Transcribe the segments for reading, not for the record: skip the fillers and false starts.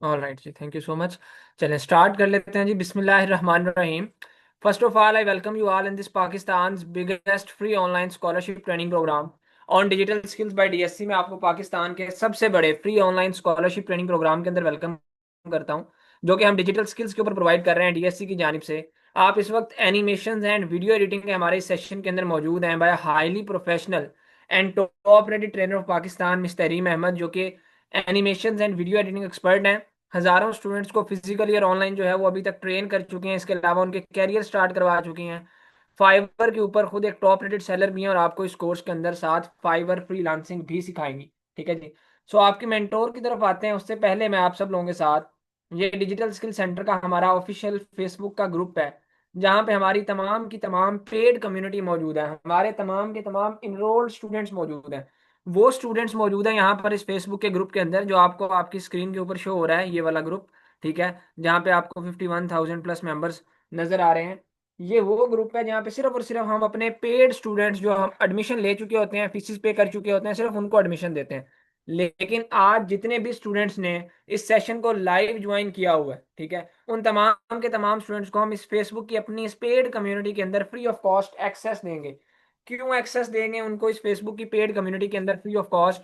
All right जी, thank you so much. चलें start कर लेते हैं जी। बिस्मिल्लाहिर्रहमानिर्रहीम। First of all I welcome you all in this Pakistan biggest free online scholarship training program on digital skills by DSC में आपको पाकिस्तान के सबसे बड़े free online scholarship training program के अंदर वेलकम करता हूं, जो कि हम डिजिटल स्किल्स के ऊपर प्रोवाइड कर रहे हैं डीएससी की जानिब से। आप इस वक्त एनिमेशन एंड वीडियो एडिटिंग के हमारे इस सेशन के अंदर मौजूद हैं by highly professional and top rated trainer of Pakistan mister Tarim Ahmed, जो कि animation and video editing expert हैं। हजारों स्टूडेंट्स को फिजिकली और ऑनलाइन जो है वो अभी तक ट्रेन कर चुके हैं। इसके अलावा उनके कैरियर स्टार्ट करवा चुकी हैं। फाइवर के ऊपर खुद एक टॉप रेटेड सेलर भी हैं और आपको इस कोर्स के अंदर साथ फाइवर फ्रीलांसिंग भी सिखाएंगी। ठीक है जी। सो आपके मेंटोर की तरफ आते हैं, उससे पहले मैं आप सब लोगों के साथ, ये डिजिटल स्किल सेंटर का हमारा ऑफिशियल फेसबुक का ग्रुप है, जहाँ पे हमारी तमाम की तमाम पेड कम्युनिटी मौजूद है, हमारे तमाम के तमाम इनरोल्ड स्टूडेंट्स मौजूद हैं। वो स्टूडेंट्स मौजूद हैं यहाँ पर इस फेसबुक के ग्रुप के अंदर, जो आपको आपकी स्क्रीन के ऊपर शो हो रहा है, ये वाला ग्रुप। ठीक है। जहाँ पे आपको 51,000 प्लस मेंबर्स नजर आ रहे हैं। ये वो ग्रुप है जहाँ पे सिर्फ और सिर्फ हम अपने पेड स्टूडेंट्स जो हम एडमिशन ले चुके होते हैं, फीसिस पे कर चुके होते हैं, सिर्फ उनको एडमिशन देते हैं। लेकिन आज जितने भी स्टूडेंट्स ने इस सेशन को लाइव ज्वाइन किया हुआ है, ठीक है, उन तमाम के तमाम स्टूडेंट्स को हम इस फेसबुक की अपनी इस पेड कम्युनिटी के अंदर फ्री ऑफ कॉस्ट एक्सेस देंगे। क्यों एक्सेस देंगे उनको इस फेसबुक की पेड कम्युनिटी के अंदर फ्री ऑफ कॉस्ट?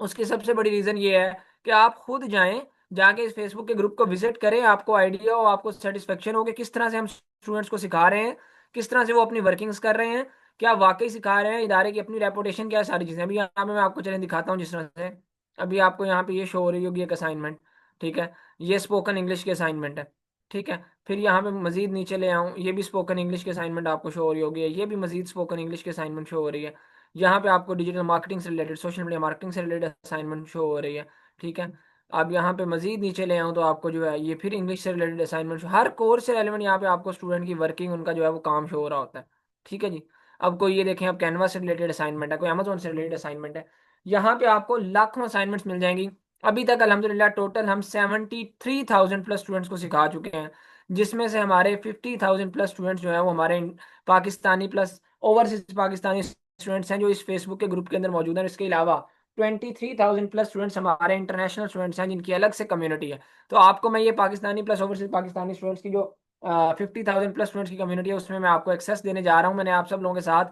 उसकी सबसे बड़ी रीजन ये है कि आप खुद जाएं, जाके इस फेसबुक के ग्रुप को विजिट करें, आपको आइडिया हो, आपको सेटिस्फेक्शन हो कि किस तरह से हम स्टूडेंट्स को सिखा रहे हैं, किस तरह से वो अपनी वर्किंग्स कर रहे हैं, क्या वाकई सिखा रहे हैं, इदारे की अपनी रेपुटेशन क्या है, सारी चीजें। अभी यहाँ पे मैं आपको चलें दिखाता हूँ जिस तरह से अभी आपको यहाँ पे ये शो हो रही होगी एक असाइनमेंट। ठीक है। ये स्पोकन इंग्लिश की असाइनमेंट है। ठीक है। फिर यहाँ पे मजीद नीचे ले आऊँ, ये भी स्पोकन इंग्लिश की असाइनमेंट आपको शो हो रही होगी, ये भी मजीद स्पोकन इंग्लिश की असाइनमेंट शो हो रही है। यहाँ पे आपको डिजिटल मार्केटिंग से रिलेटेड, सोशल मीडिया मार्केटिंग से रिलेटेड असाइनमेंट शो हो रही है। ठीक है। अब यहाँ पे मजीद नीचे ले आऊँ तो आपको जो है ये फिर इंग्लिश से रिलेटेड असाइनमेंट, हर कोर्स से रेलिवेंट यहाँ पे आपको स्टूडेंट की वर्किंग, उनका जो है वो काम शो हो रहा होता है। ठीक है जी। अब कोई ये देखें, अब कैनवा से रिलेटेड असाइनमेंट है, कोई अमेजोन से रिलेटेड असाइनमेंट है, यहाँ पे आपको लाखों असाइनमेंट्स मिल जाएंगी। अभी तक अल्हम्दुलिल्लाह टोटल हम 73,000 प्लस स्टूडेंट्स को सिखा चुके हैं, जिसमें से हमारे 50,000 प्लस स्टूडेंट्स जो है वो हमारे Pakistani plus overseas Pakistani students हैं, जो इस फेसबुक के ग्रुप के अंदर मौजूद हैं। इसके अलावा 23,000 प्लस स्टूडेंट्स हमारे इंटरनेशनल स्टूडेंट्स हैं, जिनकी अलग से कम्युनिटी है। तो आपको मैं ये Pakistani plus overseas Pakistani students की जो 50,000 प्लस स्टूडेंट्स की कम्युनिटी है, उसमें मैं आपको एक्सेस देने जा रहा हूँ। मैंने आप सब लोगों के साथ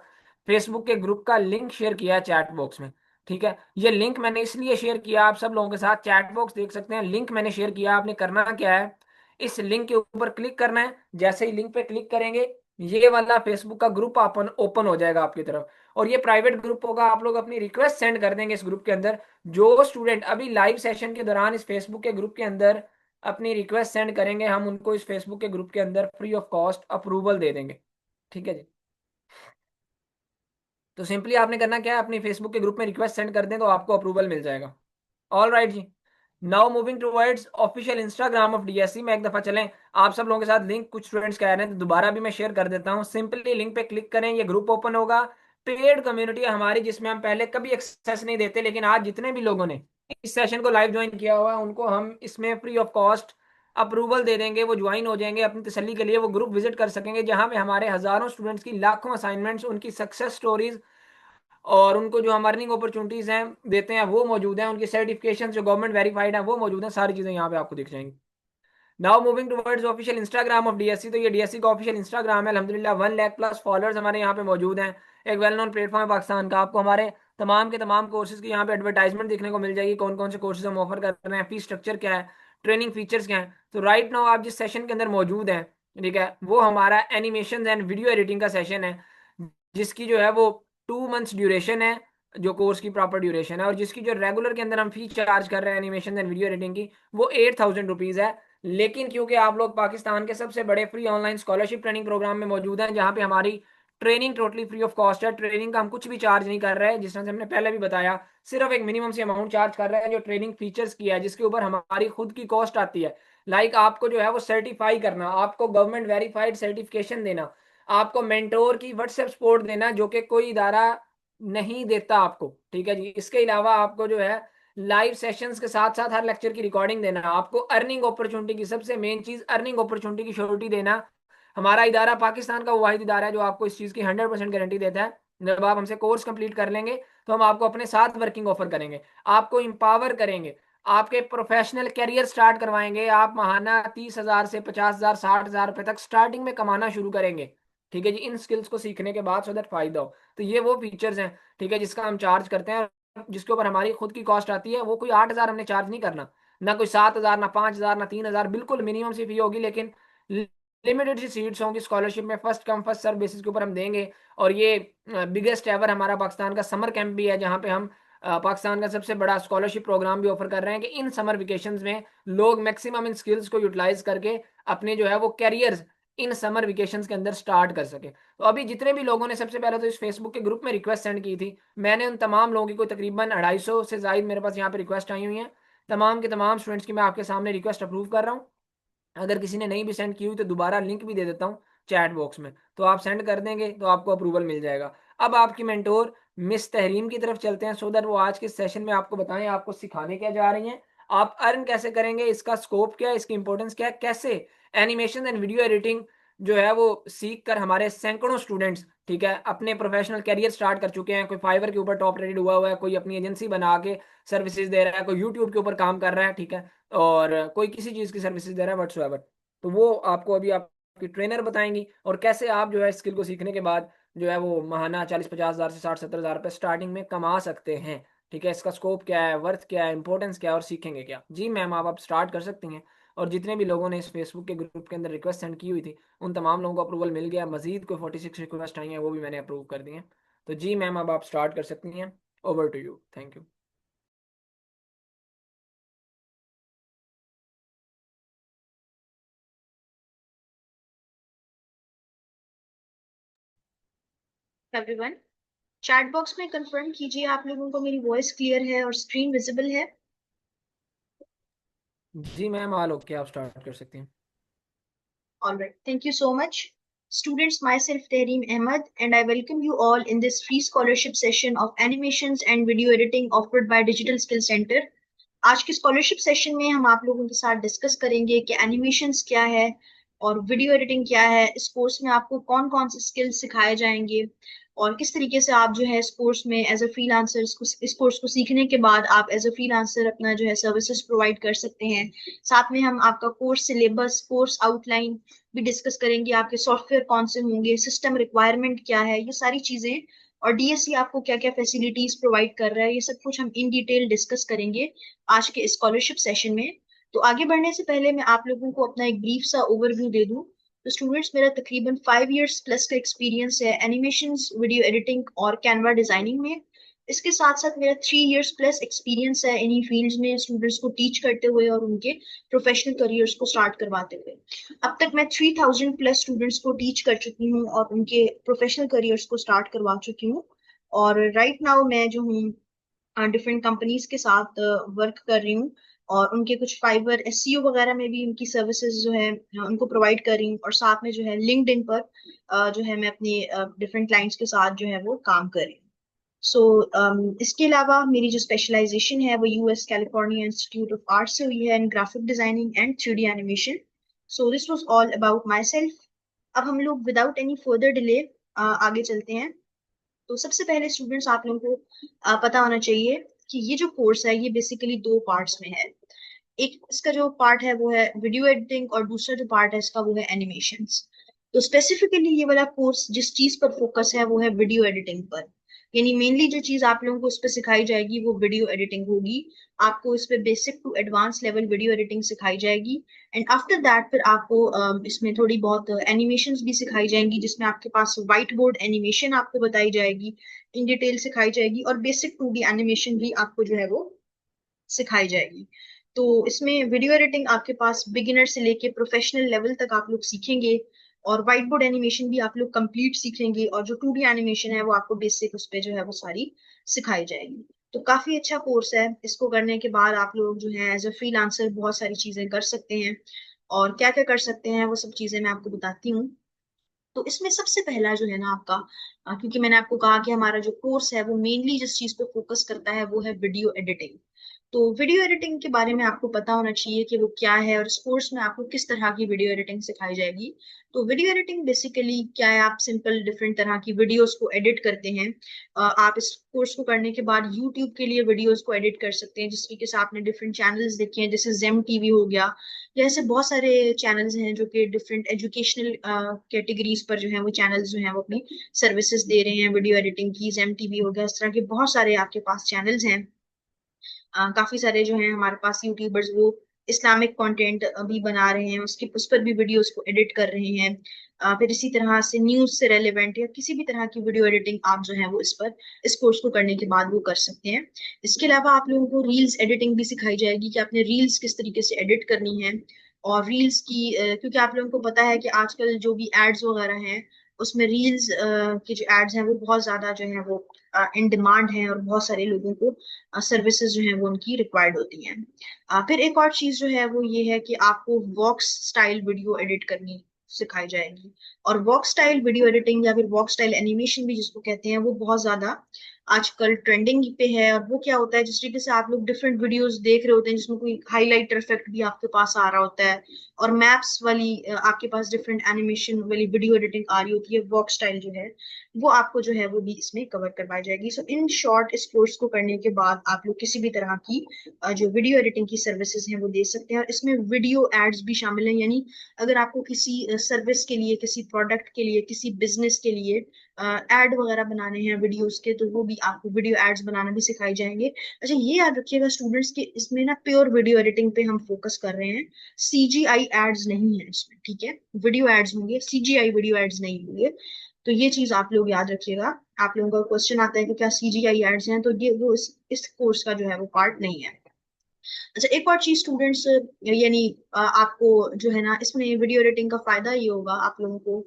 फेसबुक के ग्रुप का लिंक शेयर किया है चैट बॉक्स में। ठीक है। ये लिंक मैंने इसलिए शेयर किया, आप सब लोगों के साथ चैट बॉक्स देख सकते हैं, लिंक मैंने शेयर किया। आपने करना क्या है, इस लिंक के ऊपर क्लिक करना है। जैसे ही लिंक पे क्लिक करेंगे, ये वाला फेसबुक का ग्रुप ओपन ओपन हो जाएगा आपकी तरफ, और ये प्राइवेट ग्रुप होगा। आप लोग अपनी रिक्वेस्ट सेंड कर देंगे इस ग्रुप के अंदर। जो स्टूडेंट अभी लाइव सेशन के दौरान इस फेसबुक के ग्रुप के अंदर अपनी रिक्वेस्ट सेंड करेंगे, हम उनको इस फेसबुक के ग्रुप के अंदर फ्री ऑफ कॉस्ट अप्रूवल दे देंगे। ठीक है जी। तो सिंपली आपने करना क्या है, अपनी फेसबुक के ग्रुप में रिक्वेस्ट सेंड कर दें तो आपको अप्रूवल मिल जाएगा। ऑल राइट जी। Now moving towards official Instagram of DSC में एक दफा चलें। आप सब लोगों के साथ लिंक, कुछ स्टूडेंट्स कह रहे हैं तो दोबारा भी मैं शेयर कर देता हूं। सिंपली लिंक पे क्लिक करें, ये ग्रुप ओपन होगा। पेड कम्युनिटी है हमारी, जिसमें हम पहले कभी एक्सेस नहीं देते, लेकिन आज जितने भी लोगों ने इस सेशन को लाइव ज्वाइन किया हुआ है, उनको हम इसमें फ्री ऑफ कॉस्ट अप्रूवल दे देंगे। वो ज्वाइन हो जाएंगे, अपनी तसल्ली के लिए वो ग्रुप विजिट कर सकेंगे, जहां पे हमारे हजारों स्टूडेंट्स की लाखों असाइनमेंट्स, उनकी सक्सेस स्टोरीज और उनको जो हम अर्निंग अपॉर्चुनिटीज हैं देते हैं वो मौजूद हैं, उनकी सर्टिफिकेशन जो गवर्नमेंट वेरीफाइड है वो मौजूद है। सारी चीजें यहाँ पे आपको दिख जाएंगी। Now moving towards official Instagram of DSC, तो ये डीएससी का ऑफिशियल इंस्टाग्राम है। अल्हम्दुलिल्लाह 1 लाख प्लस फॉलोअर्स हमारे यहाँ पे मौजूद हैं। एक वेल नोन प्लेटफॉर्म है पाकिस्तान का। आपको हमारे तमाम के तमाम कोर्सेज की यहाँ पे एडवर्टाइजमेंट देखने को मिल जाएगी, कौन कौन से कोर्सेज हम ऑफर कर रहे हैं, फीस स्ट्रक्चर क्या है, ट्रेनिंग फीचर्स क्या है। तो राइट नाउ आप जिस सेशन के अंदर मौजूद हैं, ठीक है, वो हमारा एनिमेशन एंड वीडियो एडिटिंग का सेशन है, जिसकी जो है वो 2 मंथ्स ड्यूरेशन है, जो कोर्स की प्रॉपर ड्यूरेशन है, और जिसकी जो रेगुलर के अंदर हम फीस चार्ज कर रहे हैं एनिमेशन एंड वीडियो एडिटिंग की, वो 8,000 रुपीज़ है। लेकिन क्योंकि आप लोग पाकिस्तान के सबसे बड़े free online scholarship training program में मौजूद हैं, जहां पे हमारी training totally free of cost है, ट्रेनिंग का हम कुछ भी चार्ज नहीं कर रहे हैं, जिस तरह से हमने पहले भी बताया, सिर्फ एक मिनिमम से अमाउंट चार्ज कर रहे हैं जो ट्रेनिंग फीचर्स की है, जिसके ऊपर हमारी खुद की कॉस्ट आती है। लाइक आपको जो है वो सर्टिफाई करना, आपको गवर्नमेंट वेरीफाइड सर्टिफिकेशन देना, आपको मेंटोर की व्हाट्सएप सपोर्ट देना, जो कि कोई इदारा नहीं देता आपको। ठीक है जी। इसके अलावा आपको जो है लाइव सेशंस के साथ साथ हर लेक्चर की रिकॉर्डिंग देना, आपको अर्निंग अपॉर्चुनिटी की, सबसे मेन चीज अर्निंग अपॉर्चुनिटी की श्योरिटी देना। हमारा इदारा पाकिस्तान का वो वाहिद इदारा है जो आपको इस चीज़ की 100% गारंटी देता है। जब आप हमसे कोर्स कंप्लीट कर लेंगे तो हम आपको अपने साथ वर्किंग ऑफर करेंगे, आपको इंपावर करेंगे, आपके प्रोफेशनल करियर स्टार्ट करवाएंगे। आप महाना 30,000 से 50,000 60,000 रुपए तक स्टार्टिंग में कमाना शुरू करेंगे। ठीक है जी, इन स्किल्स को सीखने के बाद, सो दैट फायदा हो। तो ये वो फीचर्स हैं, ठीक है, जिसका हम चार्ज करते हैं, जिसके ऊपर हमारी खुद की कॉस्ट आती है। वो कोई 8,000 हमने चार्ज नहीं करना, ना कोई 7,000, ना 5,000, ना 3,000, बिल्कुल मिनिमम सी फी होगी। लेकिन लिमिटेड सी सीट्स होंगी स्कॉलरशिप में, first come first serve basis के ऊपर हम देंगे। और ये बिगेस्ट एवर हमारा पाकिस्तान का समर कैंप भी है, जहाँ पे हम पाकिस्तान का सबसे बड़ा स्कॉलरशिप प्रोग्राम भी ऑफर कर रहे हैं कि इन समर वेकेशंस में लोग मैक्सिमम इन स्किल्स को यूटिलाइज करके अपने जो है वो कैरियर्स इन समर वेकेशंस के अंदर स्टार्ट कर सके। तो अभी जितने भी लोगों ने सबसे पहले तो इस फेसबुक के ग्रुप में रिक्वेस्ट सेंड की थी, मैंने उन तमाम लोगों की कोई तकरीबन 250 से ज्यादा मेरे पास यहाँ पे रिक्वेस्ट आई हुई हैं। तमाम के तमाम स्टूडेंट्स की मैं आपके सामने रिक्वेस्ट अप्रूव कर रहा हूँ। अगर किसी ने नहीं भी सेंड की हुई तो दोबारा लिंक भी दे देता हूँ चैट बॉक्स में, तो आप सेंड कर देंगे तो आपको अप्रूवल मिल जाएगा। अब आपकी मेंटोर मिस तहरीम की तरफ चलते हैं, सो दैट वो आज के सेशन में आपको बताएं आपको सिखाने क्या जा रही हैं, आप अर्न कैसे करेंगे, इसका स्कोप क्या है, इसकी इंपॉर्टेंस क्या है, कैसे एनिमेशन एंड वीडियो एडिटिंग जो है वो सीख कर हमारे सैकड़ों स्टूडेंट्स, ठीक है, अपने प्रोफेशनल करियर स्टार्ट कर चुके हैं। कोई फाइवर के ऊपर टॉप रेटेड हुआ है, कोई अपनी एजेंसी बना के सर्विसेज दे रहा है, कोई यूट्यूब के ऊपर काम कर रहा है, ठीक है, और कोई किसी चीज़ की सर्विसेज दे रहा है व्हाट्सएवर। तो वो आपको अभी आपकी ट्रेनर बताएंगी, और कैसे आप जो है स्किल को सीखने के बाद जो है वो महाना 40-50 हज़ार से 60-70 हज़ार रुपये स्टार्टिंग में कमा सकते हैं। ठीक है, इसका स्कोप क्या है, वर्थ क्या है, इंपॉर्टेंस क्या है, और सीखेंगे क्या। जी मैम, आप स्टार्ट कर सकती हैं। और जितने भी लोगों ने इस फेसबुक के ग्रुप के अंदर रिक्वेस्ट सेंड की हुई थी, उन तमाम लोगों को अप्रूवल मिल गया। मजीद कोई 46 रिक्वेस्ट आई हैं, वो भी मैंने अप्रूव कर दी हैं। तो जी मैम, अब आप स्टार्ट कर सकती हैं। Over to you, thank you. Everyone, chat box में कंफर्म कीजिए आप लोगों को मेरी वॉइस क्लियर है और स्क्रीन विजिबल है। जी मैम, ऑल ओके, आप स्टार्ट कर सकती हैं। Alright, thank you so much. Students, myself Tehreem Ahmed, and I welcome you all in this free scholarship session of animations and video editing offered by Digital Skill Center. आज के scholarship session में हम आप लोगों के साथ discuss करेंगे कि एनिमेशंस क्या है और वीडियो एडिटिंग क्या है। इस कोर्स में आपको कौन कौन से स्किल्स सिखाए जाएंगे और किस तरीके से आप जो है इस कोर्स में एज अ फ्रीलांसर इस कोर्स को सीखने के बाद आप एज अ फ्रीलांसर अपना जो है सर्विसेज प्रोवाइड कर सकते हैं। साथ में हम आपका कोर्स सिलेबस, कोर्स आउटलाइन भी डिस्कस करेंगे। आपके सॉफ्टवेयर कौन से होंगे, सिस्टम रिक्वायरमेंट क्या है, ये सारी चीजें, और डीएससी आपको क्या क्या फैसिलिटीज प्रोवाइड कर रहा है, ये सब कुछ हम इन डिटेल डिस्कस करेंगे आज के स्कॉलरशिप सेशन में। तो आगे बढ़ने से पहले मैं आप लोगों को अपना एक ब्रीफ सा ओवरव्यू दे दूं। तो स्टूडेंट्स, मेरा तकरीबन 5 इयर्स प्लस का एक्सपीरियंस है एनिमेशंस, वीडियो एडिटिंग और कैनवा डिजाइनिंग में। इसके साथ साथ मेरा 3 इयर्स प्लस एक्सपीरियंस है इन्हीं फील्ड्स में स्टूडेंट्स को टीच करते हुए और उनके प्रोफेशनल करियर्स को स्टार्ट करवाते हुए। अब तक मैं 3,000 प्लस स्टूडेंट्स को टीच कर चुकी हूँ और उनके प्रोफेशनल करियर्स को स्टार्ट करवा चुकी हूँ। और राइट नाउ मैं जो हूँ डिफरेंट कंपनीज के साथ वर्क कर रही हूँ और उनके कुछ फाइबर एसईओ वगैरह में भी उनकी सर्विसेज जो है उनको प्रोवाइड कर रही हूँ। और साथ में जो है लिंक्डइन पर जो है मैं अपनी डिफरेंट क्लाइंट्स के साथ जो है वो काम कर रही हूँ। सो इसके अलावा मेरी जो स्पेशलाइजेशन है वो US California institute of art से हुई है in graphic designing and 3D animation. So this was all about myself. अब हम लोग विदाउट एनी फर्दर डिले आगे चलते हैं। तो सबसे पहले स्टूडेंट्स, आप लोगों को पता होना चाहिए कि ये जो कोर्स है ये बेसिकली दो पार्ट्स में है। एक इसका जो पार्ट है वो है वीडियो एडिटिंग और दूसरा जो पार्ट है इसका वो है एनिमेशंस। तो स्पेसिफिकली ये वाला कोर्स जिस चीज पर फोकस है वो है वीडियो एडिटिंग पर। यानी मेनली जो चीज आप लोगों को इस पे सिखाई जाएगी वो वीडियो एडिटिंग होगी। आपको इस पे basic to advance level video editing सिखाई जाएगी। एंड आफ्टर दैट फिर आपको इसमें थोड़ी बहुत एनिमेशंस भी सिखाई जाएंगी, जिसमें आपके पास व्हाइट बोर्ड एनिमेशन आपको बताई जाएगी, इन डिटेल सिखाई जाएगी, और बेसिक 2D एनिमेशन भी आपको जो है वो सिखाई जाएगी। तो इसमें वीडियो एडिटिंग आपके पास बिगिनर से लेके प्रोफेशनल लेवल तक आप लोग सीखेंगे, और व्हाइट बोर्ड एनिमेशन भी आप लोग कंप्लीट सीखेंगे, और जो 2D एनिमेशन है वो आपको बेसिक उस पे जो है वो सारी सिखाई जाएगी। तो काफी अच्छा कोर्स है। इसको करने के बाद आप लोग जो है एज अ फ्रीलांसर बहुत सारी चीजें कर सकते हैं। और क्या क्या कर सकते हैं वो सब चीजें मैं आपको बताती हूँ। तो इसमें सबसे पहला जो है ना आपका, क्योंकि मैंने आपको कहा कि हमारा जो कोर्स है वो मेनली जिस चीज पे फोकस करता है वो है वीडियो एडिटिंग। तो वीडियो एडिटिंग के बारे में आपको पता होना चाहिए कि वो क्या है और इस कोर्स में आपको किस तरह की वीडियो एडिटिंग सिखाई जाएगी। तो वीडियो एडिटिंग बेसिकली क्या है, आप सिंपल डिफरेंट तरह की वीडियोस को एडिट करते हैं। आप इस कोर्स को करने के बाद यूट्यूब के लिए वीडियोस को एडिट कर सकते हैं, जिस तरीके से आपने डिफरेंट चैनल्स देखे हैं, जैसे जेम टीवी हो गया, या ऐसे बहुत सारे चैनल्स हैं जो कि डिफरेंट एजुकेशनल कैटेगरीज पर जो है वो चैनल्स जो हैं वो अपनी सर्विसेज दे रहे हैं वीडियो एडिटिंग की। जेम टीवी हो गया, इस तरह के बहुत सारे आपके पास चैनल्स हैं। काफी सारे जो हैं हमारे पास यूट्यूबर्स वो इस्लामिक कंटेंट भी बना रहे हैं, उसके उस पर भी वीडियोस को एडिट कर रहे हैं। फिर इसी तरह से न्यूज से रेलेवेंट या किसी भी तरह की वीडियो एडिटिंग आप जो है वो इस कोर्स को करने के बाद वो कर सकते हैं। इसके अलावा आप लोगों को रील्स एडिटिंग भी सिखाई जाएगी कि आपने रील्स किस तरीके से एडिट करनी है। और रील्स की क्योंकि आप लोगों को पता है कि आजकल जो भी एड्स वगैरह हैं उसमें रील्स के जो एड्स हैं वो बहुत ज्यादा जो है वो इन डिमांड है, और बहुत सारे लोगों को सर्विसेज जो है वो उनकी रिक्वायर्ड होती हैं। फिर एक और चीज जो है वो ये है कि आपको वॉक्स स्टाइल वीडियो एडिट करनी सिखाई जाएगी। और वॉक स्टाइल वीडियो एडिटिंग या फिर वॉक स्टाइल एनिमेशन भी जिसको कहते हैं वो बहुत ज्यादा आजकल ट्रेंडिंग पे है। और वो क्या होता है, जिस तरीके से आप लोग डिफरेंट वीडियोस देख रहे होते हैं जिसमें कोई हाईलाइटर इफेक्ट भी आपके पास आ रहा होता है, और मैप्स वाली आपके पास डिफरेंट एनिमेशन वाली वीडियो एडिटिंग आ रही होती है, वॉक स्टाइल जो है वो आपको जो है वो भी इसमें कवर करवाई जाएगी। सो इन शॉर्ट इस कोर्स को करने के बाद आप लोग किसी भी तरह की जो वीडियो एडिटिंग की सर्विसेज हैं वो दे सकते हैं। और इसमें वीडियो एड्स भी शामिल हैं, यानी अगर आपको किसी सर्विस के लिए, किसी प्रोडक्ट के लिए, किसी बिजनेस के लिए एड वगैरह बनाने हैं वीडियोस के, तो वो भी आपको वीडियो एड्स बनाना भी सिखाए जाएंगे। अच्छा, ये याद रखिएगा स्टूडेंट्स के इसमें ना प्योर वीडियो एडिटिंग पे हम फोकस कर रहे हैं, सीजीआई एड्स नहीं है इसमें, ठीक है? वीडियो एड्स होंगे, सीजीआई वीडियो एड्स नहीं होंगे। तो ये चीज आप लोग याद रखिएगा। आप लोगों का क्वेश्चन आता है कि क्या सीजीआई एड्स हैं, तो ये वो इस कोर्स का जो है वो पार्ट नहीं है। अच्छा, एक और चीज स्टूडेंट्स, यानी आपको जो है ना इसमें वीडियो एडिटिंग का फायदा ये होगा आप लोगों को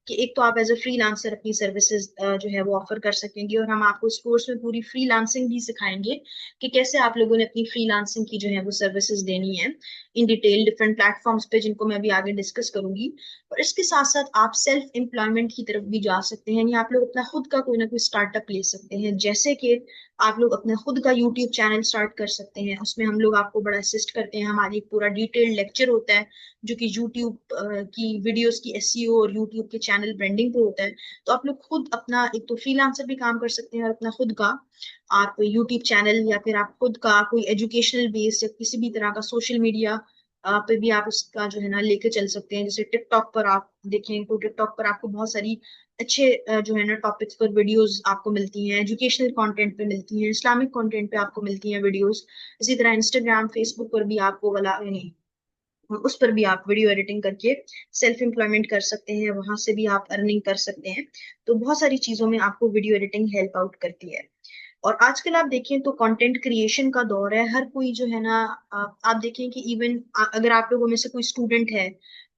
कि एक तो आप एज ए फ्रीलांसर अपनी सर्विसेज जो है वो ऑफर कर सकेंगे, और हम आपको इस कोर्स में पूरी फ्रीलांसिंग भी सिखाएंगे कि कैसे आप लोगों ने अपनी फ्रीलांसिंग की जो है वो सर्विसेज देनी है इन डिटेल डिफरेंट प्लेटफॉर्म्स पे, जिनको मैं अभी आगे डिस्कस करूंगी। और इसके साथ साथ आप सेल्फ एम्प्लॉयमेंट की तरफ भी जा सकते हैं, यानी आप लोग अपना खुद का कोई ना कोई स्टार्टअप ले सकते हैं। जैसे कि आप लोग अपना खुद का यूट्यूब चैनल स्टार्ट कर सकते हैं, उसमें हम लोग आपको बड़ा असिस्ट करते हैं। हमारी एक पूरा डिटेल्ड लेक्चर होता है जो कि यूट्यूब की वीडियोस की एसईओ और यूट्यूब के चैनल ब्रांडिंग पे होता है। तो आप लोग खुद अपना एक तो फ्रीलांसर भी काम कर सकते हैं, और अपना खुद का आप यूट्यूब चैनल या फिर आप खुद का कोई एजुकेशनल बेस या किसी भी तरह का सोशल मीडिया पे भी आप उसका जो है ना लेके चल सकते हैं। जैसे टिकटॉक पर आप देखें तो टिकटॉक पर आपको बहुत सारी अच्छे जो है ना टॉपिक्स पर वीडियोस आपको मिलती हैं, एजुकेशनल कंटेंट पे मिलती हैं, इस्लामिक कंटेंट पे आपको मिलती हैं वीडियोस। इसी तरह इंस्टाग्राम फेसबुक पर भी आपको वाला यानी उस पर भी आप वीडियो एडिटिंग करके सेल्फ एम्प्लॉयमेंट कर सकते हैं, वहां से भी आप अर्निंग कर सकते हैं। तो बहुत सारी चीजों में आपको वीडियो एडिटिंग हेल्प आउट करती है। और आजकल आप देखें तो कंटेंट क्रिएशन का दौर है, हर कोई जो है ना आप देखें कि इवन अगर आप लोगों में से कोई स्टूडेंट है,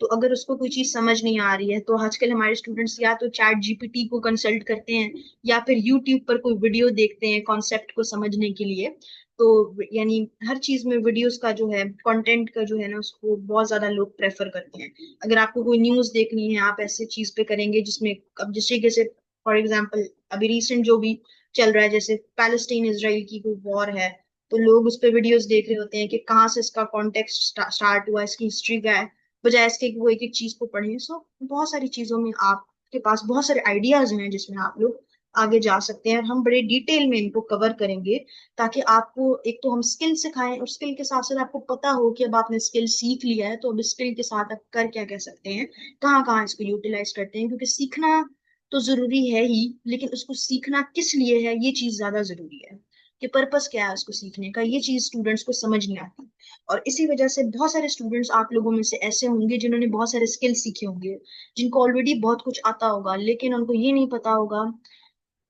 तो अगर उसको कोई चीज समझ नहीं आ रही है, तो आजकल हमारे स्टूडेंट्स या तो चैट जीपीटी को कंसल्ट करते हैं या फिर यूट्यूब पर कोई वीडियो देखते हैं कॉन्सेप्ट को समझने के लिए। तो यानी हर चीज में वीडियोस का जो है कंटेंट का जो है ना उसको बहुत ज्यादा लोग प्रेफर करते हैं। अगर आपको कोई न्यूज देखनी है, आप ऐसे चीज पे करेंगे जिसमें अब जिस तरीके से फॉर एग्जाम्पल अभी रिसेंट जो भी चल रहा है, जैसे पैलेस्टीन इसराइल की कोई वॉर है, तो लोग उस पे वीडियोस देख रहे होते हैं कि कहाँ से इसका कॉन्टेक्स्ट स्टार्ट हुआ, इसकी हिस्ट्री क्या है, बजाय इसके कि वो एक एक चीज को पढ़ें। सो बहुत सारी चीजों में आपके पास बहुत सारे आइडियाज हैं जिसमें आप लोग आगे जा सकते हैं, और हम बड़े डिटेल में इनको कवर करेंगे ताकि आपको एक तो हम स्किल सिखाएं, और स्किल के साथ साथ आपको पता हो कि अब आपने स्किल सीख लिया है तो अब स्किल के साथ आप कर क्या कह सकते हैं, कहाँ कहाँ इसको यूटिलाइज करते हैं। क्योंकि सीखना तो जरूरी है ही, लेकिन उसको सीखना किस लिए है ये चीज ज्यादा जरूरी है, कि पर्पस क्या है उसको सीखने का, ये चीज स्टूडेंट्स को समझ नहीं आती। और इसी वजह से बहुत सारे स्टूडेंट्स आप लोगों में से ऐसे होंगे जिन्होंने बहुत सारे स्किल सीखे होंगे, जिनको ऑलरेडी बहुत कुछ आता होगा, लेकिन उनको ये नहीं पता होगा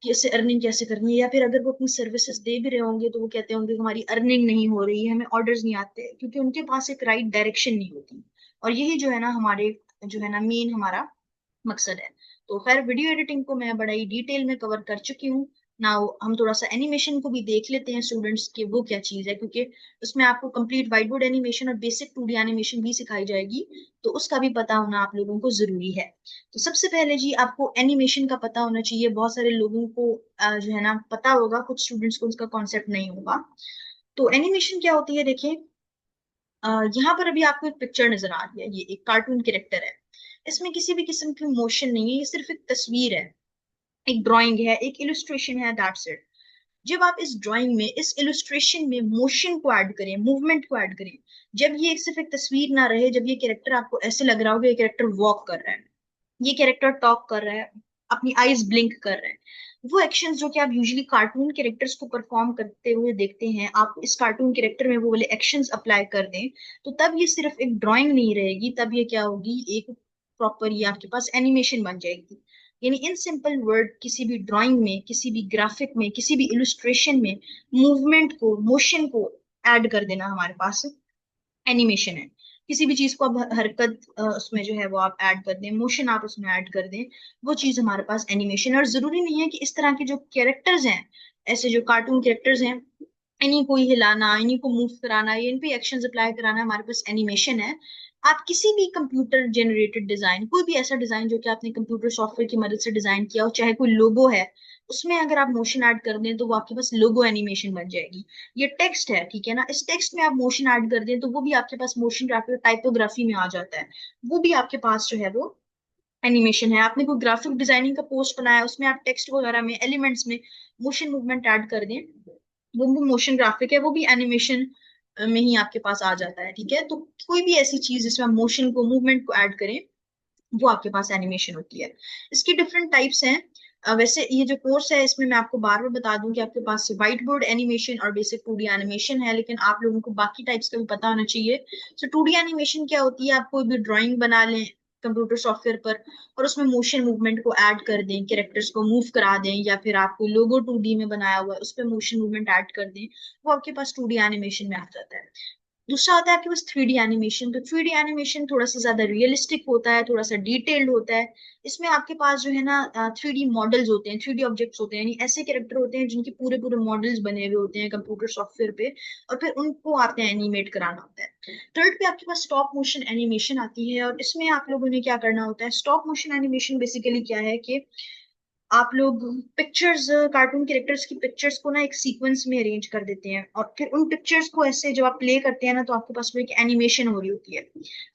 कि इससे अर्निंग कैसे करनी है। या फिर अगर वो अपनी सर्विसेज दे भी रहे होंगे तो वो कहते होंगे कि हमारी अर्निंग नहीं हो रही है, हमें ऑर्डर्स नहीं आते, क्योंकि उनके पास एक राइट डायरेक्शन नहीं होती। और यही जो है ना हमारे जो है ना मेन हमारा मकसद है। तो खैर, वीडियो एडिटिंग को मैं बड़ा ही डिटेल में कवर कर चुकी हूँ। नाउ हम थोड़ा सा एनिमेशन को भी देख लेते हैं स्टूडेंट्स के, वो क्या चीज है, क्योंकि उसमें आपको कंप्लीट व्हाइट बोर्ड एनिमेशन और बेसिक 2D एनिमेशन भी सिखाई जाएगी, तो उसका भी पता होना आप लोगों को जरूरी है। तो सबसे पहले जी आपको एनिमेशन का पता होना चाहिए। बहुत सारे लोगों को जो है ना पता होगा, कुछ स्टूडेंट्स को उसका कॉन्सेप्ट नहीं होगा। तो एनिमेशन क्या होती है, देखिए यहाँ पर अभी आपको एक पिक्चर नजर आ रही है, ये एक कार्टून कैरेक्टर है। इसमें किसी भी किस्म की मोशन नहीं है, ये सिर्फ एक तस्वीर है, एक ड्राइंग है, एक इलस्ट्रेशन है, दैट्स इट। जब आप इस ड्राइंग में, इस इलस्ट्रेशन में मोशन को ऐड करें, मूवमेंट को ऐड करें, जब ये सिर्फ एक तस्वीर ना रहे, जब ये कैरेक्टर आपको ऐसे लग रहा हो कि ये कैरेक्टर वॉक कर रहा है, ये कैरेक्टर टॉक कर रहा है, अपनी आईज ब्लिंक कर रहा है, वो एक्शंस जो कि आप यूजुअली कार्टून कैरेक्टर्स को परफॉर्म करते हुए देखते हैं, आप इस कार्टून कैरेक्टर में वो वाले एक्शंस अप्लाई कर दें, तो तब ये सिर्फ एक ड्राइंग नहीं रहेगी, तब ये क्या होगी, एक प्रॉपर ये आपके पास एनिमेशन बन जाएगी। यानी इन सिंपल वर्ड, किसी भी ड्राइंग में, किसी भी ग्राफिक में, किसी भी इलस्ट्रेशन में मूवमेंट को, मोशन को ऐड कर देना हमारे पास एनिमेशन है। किसी भी चीज को आप हरकत उसमें जो है वो आप ऐड कर दें, मोशन आप उसमें ऐड कर दें, वो चीज हमारे पास एनिमेशन है। और जरूरी नहीं है कि इस तरह के जो कैरेक्टर्स हैं, ऐसे जो कार्टून कैरेक्टर्स हैं, इन्हीं को ही हिलाना, इन्हीं को मूव कराना, या इन पे एक्शंस अप्लाई कराना हमारे पास एनिमेशन है। आप किसी भी कंप्यूटर जनरेटेड डिजाइन, कोई भी ऐसा डिजाइन जो कि आपने कंप्यूटर सॉफ्टवेयर की मदद से डिजाइन किया हो, चाहे कोई लोगो है, उसमें अगर आप मोशन ऐड कर दें तो वो आपके पास लोगो एनिमेशन बन जाएगी। ये टेक्स्ट है, ठीक है ना, इस टेक्स्ट में आप मोशन ऐड कर दें तो वो भी आपके पास मोशन ग्राफिक टाइपोग्राफी में आ जाता है, वो भी आपके पास जो है वो एनिमेशन है। आपने कोई ग्राफिक डिजाइनिंग का पोस्ट बनाया, उसमें आप टेक्स्ट वगैरह में, एलिमेंट्स में मोशन मूवमेंट ऐड कर दें, वो भी मोशन ग्राफिक है, वो भी एनिमेशन में ही आपके पास आ जाता है, ठीक है। तो कोई भी ऐसी चीज जिसमें आप मोशन को, मूवमेंट को ऐड करें, वो आपके पास एनिमेशन होती है। इसकी डिफरेंट टाइप्स हैं। वैसे ये जो कोर्स है, इसमें मैं आपको बार बार बता दूं कि आपके पास व्हाइट बोर्ड एनिमेशन और बेसिक 2D एनिमेशन है, लेकिन आप लोगों को बाकी टाइप्स का भी पता होना चाहिए। तो 2D एनिमेशन क्या होती है, आप कोई भी ड्राइंग बना लें कंप्यूटर सॉफ्टवेयर पर, और उसमें मोशन मूवमेंट को ऐड कर दें, कैरेक्टर्स को मूव करा दें, या फिर आप कोई लोगो 2D में बनाया हुआ है उस पर मोशन मूवमेंट ऐड कर दें, वो आपके पास 2D एनिमेशन में आ जाता है। दूसरा आता है आपके पास 3D एनिमेशन। तो 3D एनिमेशन थोड़ा सा ज्यादा रियलिस्टिक होता है, थोड़ा सा डिटेल्ड होता है। इसमें आपके पास जो है ना 3D मॉडल्स होते हैं, 3D ऑब्जेक्ट्स होते हैं, यानी ऐसे कैरेक्टर होते हैं जिनके पूरे पूरे मॉडल्स बने हुए होते हैं कंप्यूटर सॉफ्टवेयर पे, और फिर उनको आपने एनिमेट कराना होता है। थर्ड पे आपके पास स्टॉप मोशन एनिमेशन आती है, और इसमें आप लोगों ने क्या करना होता है, स्टॉप मोशन एनिमेशन बेसिकली क्या है कि आप लोग पिक्चर्स, कार्टून कैरेक्टर्स की पिक्चर्स को ना एक सीक्वेंस में अरेंज कर देते हैं, और फिर उन पिक्चर्स को ऐसे जब आप प्ले करते हैं ना, तो आपके पास वो एक एनिमेशन हो रही होती है।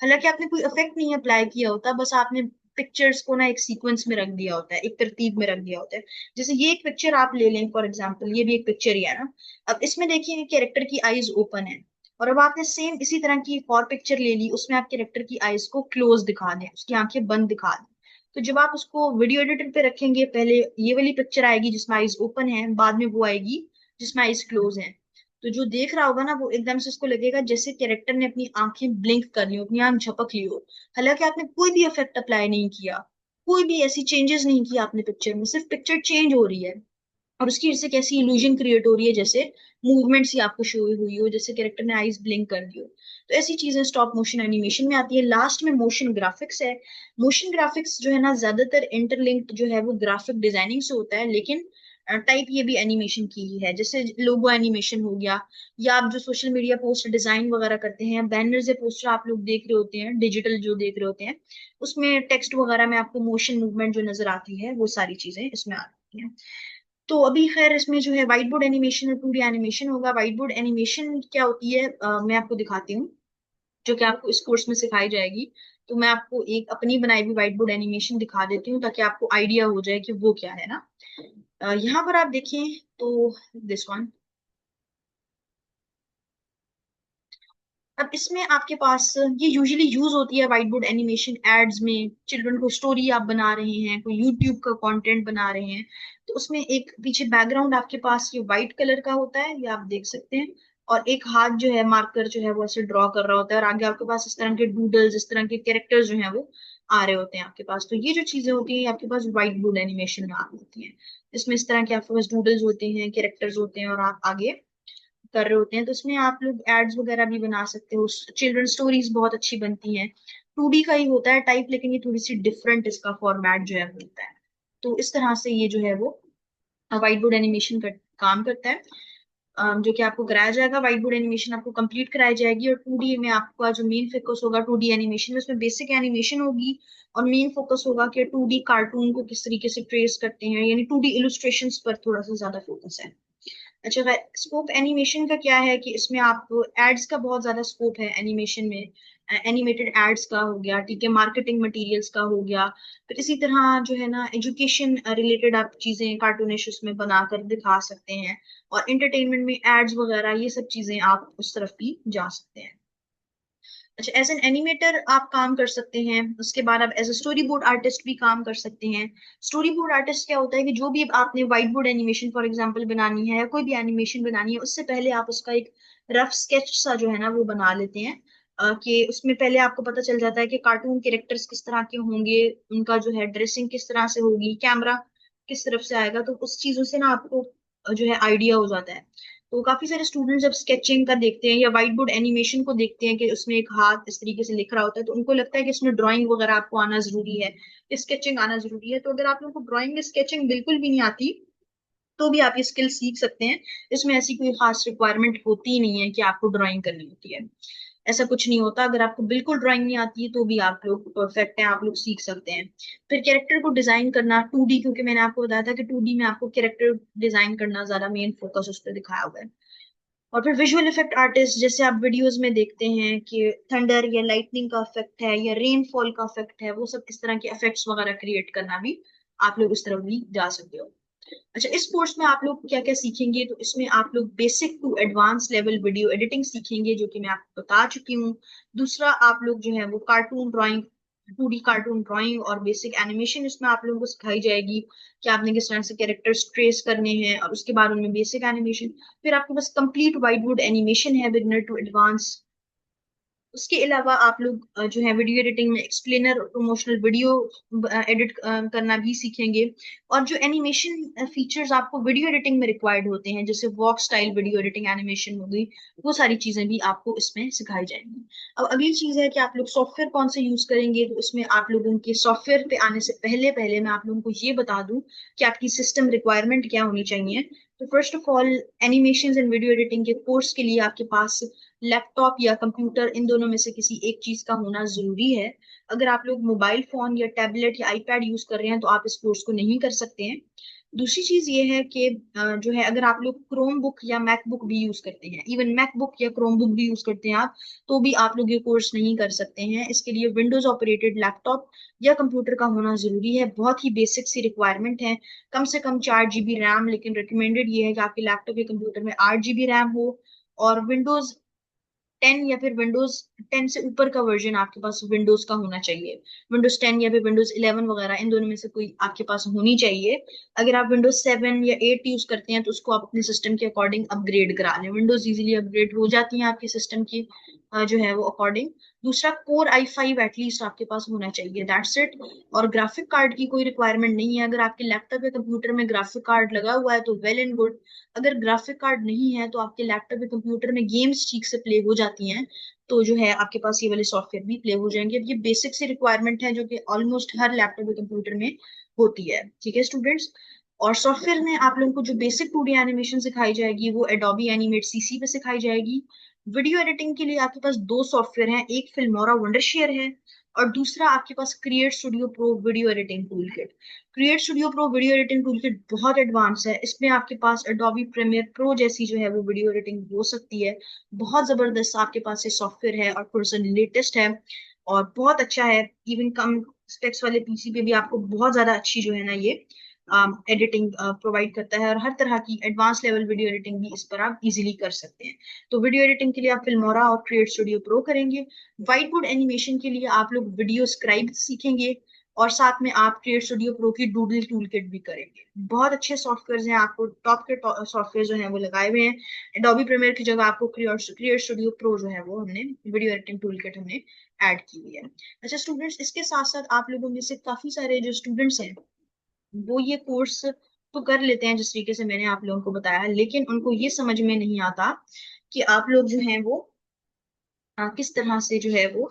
हालांकि आपने कोई इफेक्ट नहीं अप्लाई किया होता, बस आपने पिक्चर्स को ना एक सीक्वेंस में रख दिया होता है, एक तरतीब में रख दिया होता है। जैसे ये एक पिक्चर आप ले लें फॉर एग्जाम्पल, ये भी एक पिक्चर ही है ना। अब इसमें देखिए कैरेक्टर की आईज ओपन है, और अब आपने सेम इसी तरह की एक और पिक्चर ले ली, उसमें आप कैरेक्टर की आईज को क्लोज दिखा दें, उसकी आंखें बंद दिखा दें। तो जब आप उसको वीडियो एडिटर पे रखेंगे, पहले ये वाली पिक्चर आएगी जिसमें आईज ओपन है, बाद में वो आएगी जिसमें आईज क्लोज है। तो जो देख रहा होगा ना, वो एकदम से उसको लगेगा जैसे कैरेक्टर ने अपनी आंखें ब्लिंक कर ली हो, अपनी आंख झपक ली हो। हालांकि आपने कोई भी इफेक्ट अप्लाई नहीं किया, कोई भी ऐसी चेंजेस नहीं किया आपने पिक्चर में, सिर्फ पिक्चर चेंज हो रही है, और उसकी वजह से कैसी इल्यूजन क्रिएट हो रही है, जैसे मूवमेंट्स ही आपको शो हुई हो, जैसे कैरेक्टर ने आईज ब्लिंक कर दी हो। तो ऐसी चीजें स्टॉप मोशन एनिमेशन में आती है। लास्ट में मोशन ग्राफिक्स है। मोशन ग्राफिक्स जो है ना, ज्यादातर इंटरलिंक्ड जो है वो ग्राफिक डिजाइनिंग से होता है, लेकिन टाइप ये भी एनिमेशन की ही है। जैसे लोगो एनिमेशन हो गया, या आप जो सोशल मीडिया पोस्ट डिजाइन वगैरह करते हैं, बैनर्स या पोस्टर आप लोग देख रहे होते हैं, डिजिटल जो देख रहे होते हैं, उसमें टेक्स्ट वगैरह में आपको मोशन मूवमेंट जो नजर आती है, वो सारी चीजें इसमें आती हैं। तो अभी खैर इसमें जो है व्हाइट बोर्ड एनिमेशन और 2D एनिमेशन होगा। व्हाइट बोर्ड एनिमेशन क्या होती है, मैं आपको दिखाती हूँ, जो कि आपको इस कोर्स में सिखाई जाएगी। तो मैं आपको एक अपनी बनाई हुई व्हाइट बोर्ड एनिमेशन दिखा देती हूँ, ताकि आपको आइडिया हो जाए कि वो क्या है ना। यहाँ पर आप देखें तो दिस वन। अब इसमें आपके पास ये यूजुअली यूज होती है व्हाइट बोर्ड एनिमेशन एड्स में, चिल्ड्रन को स्टोरी आप बना रहे हैं, कोई यूट्यूब का कंटेंट बना रहे हैं, तो उसमें एक पीछे बैकग्राउंड आपके पास ये व्हाइट कलर का होता है, ये आप देख सकते हैं, और एक हाथ जो है मार्कर जो है वो ऐसे ड्रॉ कर रहा होता है, और आगे आपके पास इस तरह के डूडल्स, इस तरह के कैरेक्टर्स जो है वो आ रहे होते हैं आपके पास। तो ये जो चीजें होती हैं आपके पास व्हाइट बोर्ड एनिमेशन में आ होती हैं। इसमें इस तरह के आपके पास डूडल्स होते हैं, कैरेक्टर्स होते हैं, और आप आगे कर रहे होते हैं, तो उसमें आप लोग एड्स वगैरह भी बना सकते हो। चिल्ड्रन स्टोरीज बहुत अच्छी बनती हैं। 2D का ही होता है टाइप, लेकिन ये थोड़ी सी डिफरेंट इसका फॉर्मेट जो है होता है। तो इस तरह से ये जो है वो व्हाइट बोर्ड एनिमेशन का काम करता है, जो कि आपको कराया जाएगा। व्हाइट बोर्ड एनिमेशन आपको कंप्लीट कराई जाएगी, और 2D में आपका जो मेन फोकस होगा 2D एनिमेशन में, उसमें बेसिक एनिमेशन होगी, और मेन फोकस होगा कि 2D कार्टून को किस तरीके से ट्रेस करते हैं, यानी 2D इलस्ट्रेशंस पर थोड़ा सा ज्यादा फोकस है। अच्छा, स्कोप एनिमेशन का क्या है कि इसमें आपको एड्स का बहुत ज्यादा स्कोप है एनिमेशन में। एनिमेटेड एड्स का हो गया, ठीक है, मार्केटिंग मटेरियल्स का हो गया, फिर इसी तरह जो है ना एजुकेशन रिलेटेड आप चीजें कार्टूनिश उसमें बनाकर दिखा सकते हैं, और एंटरटेनमेंट में एड्स वगैरह ये सब चीजें आप उस तरफ भी जा सकते हैं। अच्छा, एज एन एनिमेटर आप काम कर सकते हैं, उसके बाद आप as a storyboard artist भी काम कर सकते हैं। स्टोरी बोर्ड आर्टिस्ट क्या होता है कि जो भी आपने white board animation for example बनानी है या कोई भी एनिमेशन बनानी है, उससे पहले आप उसका एक रफ स्केच सा जो है ना वो बना लेते हैं। कि उसमें पहले आपको पता चल जाता है कि कार्टून कैरेक्टर्स किस तरह के होंगे, उनका जो है ड्रेसिंग किस तरह से होगी, कैमरा किस तरफ से आएगा, तो उस चीजों से ना आपको जो है आइडिया हो जाता है। तो काफी सारे स्टूडेंट्स जब स्केचिंग का देखते हैं या व्हाइट बोर्ड एनिमेशन को देखते हैं कि उसमें एक हाथ इस तरीके से लिख रहा होता है, तो उनको लगता है कि इसमें ड्राइंग वगैरह आपको आना जरूरी है, स्केचिंग आना जरूरी है। तो अगर आप लोगों को ड्राइंग स्केचिंग बिल्कुल भी नहीं आती तो भी आप ये स्किल सीख सकते हैं। इसमें ऐसी कोई खास रिक्वायरमेंट होती ही नहीं है कि आपको ड्राइंग करनी होती है, ऐसा कुछ नहीं होता। अगर आपको बिल्कुल ड्राइंग नहीं आती है तो भी आप लोग परफेक्ट हैं, आप लोग सीख सकते हैं। फिर कैरेक्टर को डिजाइन करना 2D, क्योंकि मैंने आपको बताया था कि 2D में आपको कैरेक्टर डिजाइन करना ज्यादा मेन फोकस उस पर दिखाया हुआ है। और फिर विजुअल इफेक्ट आर्टिस्ट, जैसे आप वीडियोस में देखते हैं कि थंडर या लाइटनिंग का इफेक्ट है या रेनफॉल का इफेक्ट है, वो सब इस तरह के इफेक्ट्स वगैरह क्रिएट करना भी आप लोग उस तरफ भी जा सकते हो। अच्छा, इस कोर्स में आप लोग क्या क्या सीखेंगे, तो इसमें आप लोग basic to advance level video editing सीखेंगे, जो कि मैं आपको बता चुकी हूँ। दूसरा, आप लोग जो है वो cartoon drawing, 2D cartoon drawing और बेसिक एनिमेशन इसमें आप लोगों को सिखाई जाएगी कि आपने किस तरह से कैरेक्टर्स ट्रेस करने हैं, और उसके बाद उनमें बेसिक एनिमेशन। फिर आपके पास कंप्लीट व्हाइट बोर्ड एनिमेशन है बिगिनर टू एडवांस। उसके अलावा आप लोग जो है वीडियो एडिटिंग में एक्सप्लेनर और प्रमोशनल वीडियो एडिट करना भी सीखेंगे। और जो एनिमेशन फीचर्स आपको वीडियो एडिटिंग में रिक्वायर्ड होते हैं, जैसे walk style video editing animation हो गई, वो सारी चीजें भी आपको इसमें सिखाई जाएंगी। अब अगली चीज है कि आप लोग सॉफ्टवेयर कौन से यूज करेंगे, तो इसमें आप लोगों के सॉफ्टवेयर पे आने से पहले पहले मैं आप लोगों को ये बता दूं कि आपकी सिस्टम रिक्वायरमेंट क्या होनी चाहिए। तो first of all, animation and video editing के कोर्स के लिए आपके पास लैपटॉप या कंप्यूटर, इन दोनों में से किसी एक चीज का होना जरूरी है। अगर आप लोग मोबाइल फोन या टैबलेट या आईपैड यूज कर रहे हैं तो आप इस कोर्स को नहीं कर सकते हैं। दूसरी चीज ये है कि जो है अगर आप लोग क्रोम बुक या मैकबुक भी यूज करते हैं, इवन मैकबुक या क्रोम बुक भी यूज करते हैं आप, तो भी आप लोग ये कोर्स नहीं कर सकते हैं। इसके लिए विंडोज ऑपरेटेड लैपटॉप या कंप्यूटर का होना जरूरी है, बहुत ही बेसिक सी रिक्वायरमेंट है। कम से कम 4 GB रैम, लेकिन रिकमेंडेड ये है कि आपके लैपटॉप या कंप्यूटर में 8 GB रैम हो। और विंडोज 10 या फिर विंडोज 10 से ऊपर का वर्जन आपके पास विंडोज का होना चाहिए। विंडोज 10 या फिर विंडोज 11 वगैरह, इन दोनों में से कोई आपके पास होनी चाहिए। अगर आप विंडोज 7 या 8 यूज करते हैं तो उसको आप अपने सिस्टम के अकॉर्डिंग अपग्रेड करा लें, विंडोज इजीली अपग्रेड हो जाती हैं आपके सिस्टम की जो है वो अकॉर्डिंग। दूसरा, कोर i5 एटलीस्ट आपके पास होना चाहिए, दैट्स इट। और ग्राफिक कार्ड की कोई रिक्वायरमेंट नहीं है। अगर आपके लैपटॉप या कंप्यूटर में ग्राफिक कार्ड लगा हुआ है तो वेल एंड गुड। अगर ग्राफिक कार्ड नहीं है तो आपके लैपटॉप या कंप्यूटर में गेम्स ठीक से प्ले हो जाती हैं, तो जो है आपके पास ये वाले सॉफ्टवेयर भी प्ले हो जाएंगे। अब ये बेसिक सी रिक्वायरमेंट है जो कि ऑलमोस्ट हर लैपटॉप या कंप्यूटर में होती है, ठीक है स्टूडेंट्स। और सॉफ्टवेयर में आप लोगों को जो बेसिक 2D एनिमेशन सिखाई जाएगी वो एडोबी एनिमेट सीसी पे सिखाई जाएगी। वीडियो एडिटिंग के लिए आपके पास दो सॉफ्टवेयर हैं, एक फिल्मोरा वंडरशेयर है और दूसरा आपके पास create studio pro video editing tool kit. Create studio pro video editing tool kit बहुत एडवांस है, इसमें आपके पास एडोबी प्रीमियर प्रो जैसी जो है वो वीडियो एडिटिंग हो सकती है। बहुत जबरदस्त आपके पास ये सॉफ्टवेयर है और थोड़ा सा लेटेस्ट है और बहुत अच्छा है। इवन कम स्पेक्स वाले पीसी पे भी आपको बहुत ज्यादा अच्छी जो है ना ये एडिटिंग प्रोवाइड करता है, और हर तरह की एडवांस लेवल वीडियो एडिटिंग भी इस पर आप इजीली कर सकते हैं। तो वीडियो एडिटिंग के लिए आप फिल्मोरा और क्रिएट स्टूडियो प्रो करेंगे। व्हाइट बोर्ड एनिमेशन के लिए आप लोग वीडियो स्क्राइब सीखेंगे और साथ में आप क्रिएट स्टूडियो प्रो की डूडल टूल किट भी करेंगे। बहुत अच्छे सॉफ्टवेयर हैं, आपको टॉप के सॉफ्टवेयर जो है वो लगाए हुए हैं। एडोबी प्रीमियर की जगह आपको क्रिएट स्टूडियो प्रो जो है वो हमने वीडियो एडिटिंग टूल किट हमने ऐड की हुई है। अच्छा स्टूडेंट्स, इसके साथ साथ आप लोगों में से काफी सारे जो स्टूडेंट्स हैं वो ये कोर्स तो कर लेते हैं जिस तरीके से मैंने आप लोगों को बताया, लेकिन उनको ये समझ में नहीं आता कि आप लोग जो हैं वो किस तरह से जो है वो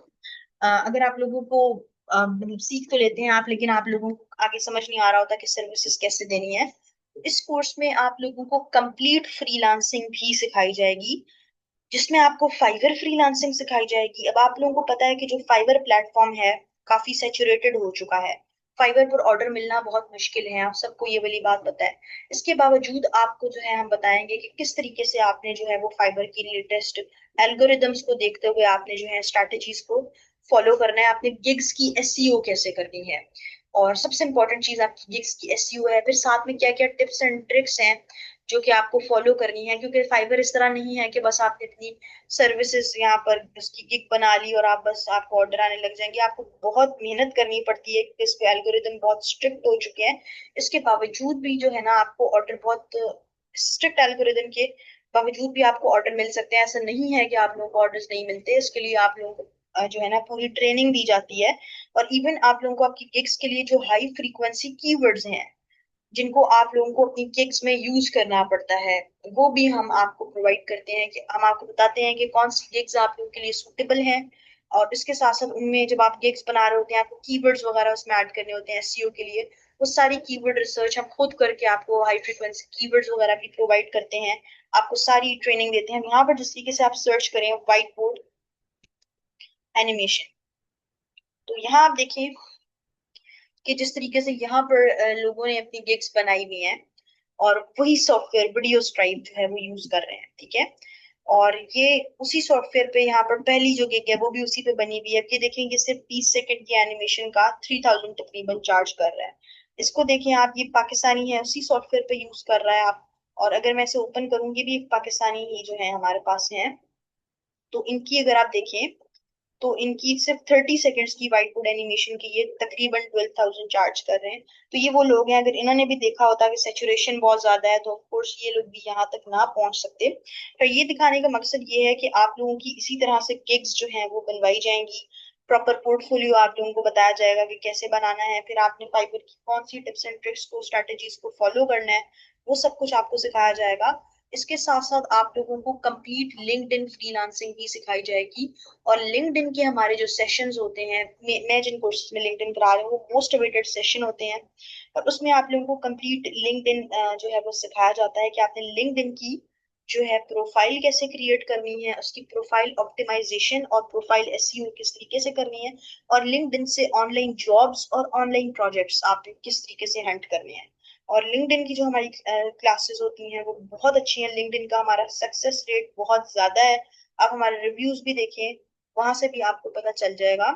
अगर आप लोगों को मतलब सीख तो लेते हैं आप, लेकिन आप लोगों को आगे समझ नहीं आ रहा होता कि सर्विसेज कैसे देनी है। तो इस कोर्स में आप लोगों को कंप्लीट फ्रीलांसिंग भी सिखाई जाएगी, जिसमें आपको फाइवर फ्रीलांसिंग सिखाई जाएगी। अब आप लोगों को पता है कि जो फाइवर प्लेटफॉर्म है काफी सैचुरेटेड हो चुका है। फाइबर पर ऑर्डर मिलना बहुत मुश्किल है, आप सबको ये वाली बात पता है। इसके बावजूद आपको जो है हम बताएंगे कि किस तरीके से आपने जो है वो फाइबर की लेटेस्ट एल्गोरिदम्स को देखते हुए आपने जो है स्ट्रैटेजीज को फॉलो करना है, आपने गिग्स की एसईओ कैसे करनी है, और सबसे इंपॉर्टेंट चीज आपकी गिग्स की एसईओ है। फिर साथ में क्या क्या टिप्स एंड ट्रिक्स हैं जो कि आपको फॉलो करनी है, क्योंकि फाइबर इस तरह नहीं है कि बस आपने इतनी सर्विसेज यहाँ पर उसकी गिग बना ली और आप बस आपको ऑर्डर आने लग जाएंगे। आपको बहुत मेहनत करनी पड़ती है क्योंकि इस पे एल्गोरिदम बहुत स्ट्रिक्ट हो चुके हैं। इसके बावजूद भी जो है ना आपको ऑर्डर बहुत स्ट्रिक्ट एल्गोरिदम के बावजूद भी आपको ऑर्डर मिल सकते हैं। ऐसा नहीं है कि आप लोगों को ऑर्डर्स नहीं मिलते, इसके लिए आप लोगों को जो है ना पूरी ट्रेनिंग दी जाती है। और इवन आप लोगों को आपकी गिग्स के लिए जो हाई फ्रीक्वेंसी कीवर्ड्स हैं जिनको आप लोगों को अपनी गिग्स में यूज करना पड़ता है, वो भी हम आपको प्रोवाइड करते हैं, कि हम आपको बताते हैं कि कौन सी गिग्स आप लोगों के लिए सूटेबल हैं। और इसके साथ साथ उनमें जब आप गिग्स बना रहे होते हैं आपको कीवर्ड्स वगैरह उसमें ऐड करने होते हैं एसईओ के लिए, वो सारी कीवर्ड रिसर्च हम खुद करके आपको हाई फ्रीक्वेंसी कीवर्ड्स वगैरह भी प्रोवाइड करते हैं, आपको सारी ट्रेनिंग देते हैं। यहाँ पर जिस तरीके से आप सर्च करें व्हाइट बोर्ड एनिमेशन, तो यहाँ आप देखें कि जिस तरीके से यहाँ पर लोगों ने अपनी गिग्स बनाई हुई हैं और वही सॉफ्टवेयर वीडियो स्ट्राइप जो है वो यूज कर रहे हैं, ठीक है। और ये उसी सॉफ्टवेयर पे यहाँ पर पहली जो गिग है वो भी उसी पे बनी हुई है। अब ये देखेंगे सिर्फ 30 सेकंड की एनिमेशन का 3000 तकरीबन चार्ज कर रहा है। इसको देखें आप, ये पाकिस्तानी है, उसी सॉफ्टवेयर पे यूज कर रहा है आप। और अगर मैं इसे ओपन करूंगी भी, एक पाकिस्तानी ही जो है हमारे पास है, तो इनकी अगर आप देखें तो इनकी सिर्फ 30 सेकेंड्स की व्हाइट बोर्ड एनिमेशन की ये तकरीबन 12,000 चार्ज कर रहे हैं। तो ये वो लोग हैं, अगर इन्होंने भी देखा होता कि सेचुरेशन बहुत ज्यादा है तो ऑफकोर्स ये लोग भी यहाँ तक ना पहुंच सकते। तो ये दिखाने का मकसद ये है कि आप लोगों की इसी तरह से गिग्स जो हैं वो बनवाई जाएंगी, प्रॉपर पोर्टफोलियो आप लोगों को बताया जाएगा कि कैसे बनाना है, फिर आपने फाइबर की कौन सी टिप्स एंड ट्रिक्स को स्ट्रेटेजीज को फॉलो करना है, वो सब कुछ आपको सिखाया जाएगा। इसके साथ साथ आप लोगों को कंप्लीट लिंक्डइन फ्रीलांसिंग भी सिखाई जाएगी। और लिंक्डइन के हमारे जो सेशंस होते हैं, मैं जिन कोर्सेज में लिंक्डइन करा रही हूँ वो मोस्ट अवेटेड सेशन होते हैं, और उसमें आप लोगों को कंप्लीट लिंक्डइन जो है वो सिखाया जाता है कि आपने लिंक्डइन की जो है प्रोफाइल कैसे क्रिएट करनी है, उसकी प्रोफाइल ऑप्टिमाइजेशन और प्रोफाइल एसईओ किस तरीके से करनी है, और लिंक्डइन से ऑनलाइन जॉब्स और ऑनलाइन प्रोजेक्ट्स आपने किस तरीके से हैंड करने हैं। और लिंक्डइन की जो हमारी क्लासेस होती हैं वो बहुत अच्छी हैं, लिंक्डइन का हमारा सक्सेस रेट बहुत ज्यादा है। आप हमारे रिव्यूज भी देखें, वहां से भी आपको पता चल जाएगा।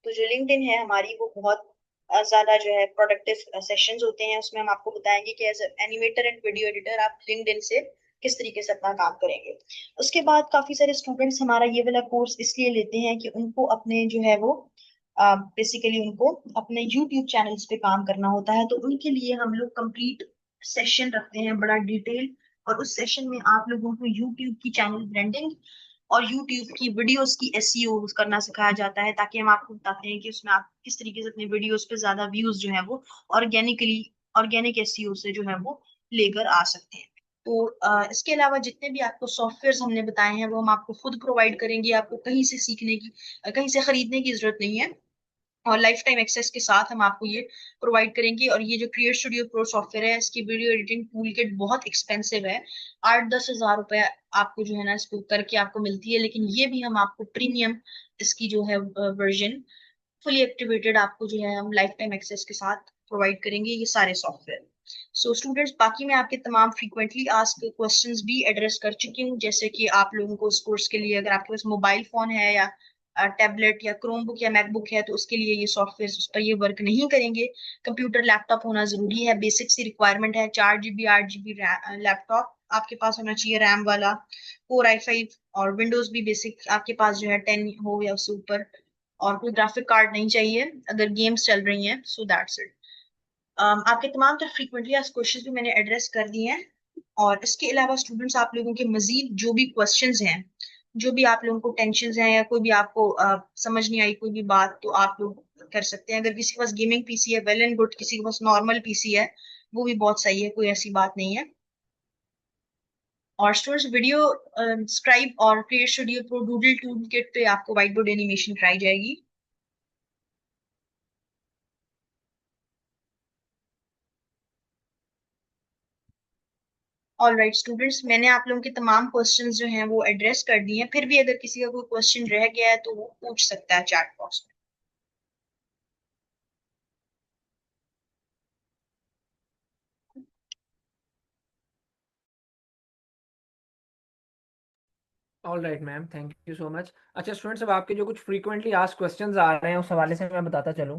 तो जो लिंक्डइन है हमारी वो बहुत ज्यादा जो है प्रोडक्टिव सेशंस होते हैं, उसमें हम आपको बताएंगे कि as animator and video editor आप लिंक्डइन से किस तरीके से अपना काम करेंगे। उसके बाद काफी सारे स्टूडेंट्स हमारा ये वाला कोर्स इसलिए लेते हैं कि उनको अपने जो है वो बेसिकली उनको अपने यूट्यूब चैनल्स पे काम करना होता है, तो उनके लिए हम लोग कंप्लीट सेशन रखते हैं बड़ा डिटेल। और उस सेशन में आप लोगों को यूट्यूब की चैनल ब्रांडिंग और यूट्यूब की वीडियोस की एसईओ करना सिखाया जाता है, ताकि हम आपको बताते हैं कि उसमें आप किस तरीके से अपने वीडियोस पे ज्यादा व्यूज जो है वो ऑर्गेनिकली ऑर्गेनिक एसईओ से जो है वो लेकर आ सकते हैं। तो इसके अलावा जितने भी आपको सॉफ्टवेयर हमने बताए हैं वो हम आपको खुद प्रोवाइड करेंगे, आपको कहीं से सीखने की कहीं से खरीदने की जरूरत नहीं है। और लाइफ टाइम एक्सेस के साथ हम आपको ये प्रोवाइड करेंगे। और ये जो क्रिएट स्टूडियो प्रो सॉफ्टवेयर है इसकी वीडियो एडिटिंग टूल किट बहुत एक्सपेंसिव है, 8-10 हज़ार रुपए आपको जो है ना इसको करके आपको मिलती है, लेकिन ये भी हम आपको प्रीमियम इसकी जो है वर्जन फुली एक्टिवेटेड आपको जो है हम लाइफ टाइम एक्सेस के साथ प्रोवाइड करेंगे ये सारे सॉफ्टवेयर। सो स्टूडेंट्स, बाकी मैं आपके तमाम फ्रीक्वेंटली आस्क्ड क्वेश्चंस भी एड्रेस कर चुकी हूँ, जैसे कि आप लोगों को इस कोर्स के लिए अगर आपके पास मोबाइल फोन है या टैबलेट या क्रोमबुक या मैकबुक है तो उसके लिए ये सॉफ्टवेयर उस पर ये वर्क नहीं करेंगे। कंप्यूटर लैपटॉप होना जरूरी है, बेसिक सी रिक्वायरमेंट है, 4 GB 8 GB लैपटॉप आपके पास होना चाहिए रैम वाला, Core i5, और विंडोज भी बेसिक आपके पास जो है 10 हो या उससे ऊपर, और कोई ग्राफिक कार्ड नहीं चाहिए अगर गेम्स चल रही हैं। So that's it. आपके तमाम तरह फ्रीक्वेंटली आस्क्ड क्वेश्चंस भी मैंने एड्रेस कर दिए हैं। और इसके अलावा स्टूडेंट्स आप लोगों के मजीद जो भी क्वेश्चंस हैं, जो भी आप लोगों को टेंशन हैं या कोई भी आपको समझ नहीं आई कोई भी बात, तो आप लोग कर सकते हैं। अगर किसी के पास गेमिंग पीसी है वेल एंड गुड, किसी के पास नॉर्मल पीसी है वो भी बहुत सही है, कोई ऐसी बात नहीं है। और स्टूडेंट्स, वीडियो स्क्राइब और create studio pro doodle tool kit पे आपको व्हाइट बोर्ड एनिमेशन कराई जाएगी। ऑल राइट स्टूडेंट्स, मैंने आप लोगों के तमाम क्वेश्चंस जो हैं वो एड्रेस कर दिए हैं, फिर भी अगर किसी का कोई क्वेश्चन रह गया है तो वो पूछ सकता है चैट बॉक्स में। All right ma'am, thank you so much. अच्छा स्टूडेंट्स, अब आपके जो कुछ फ्रीक्वेंटली आस्क्ड क्वेश्चंस आ रहे हैं उस हवाले से मैं बताता चलूँ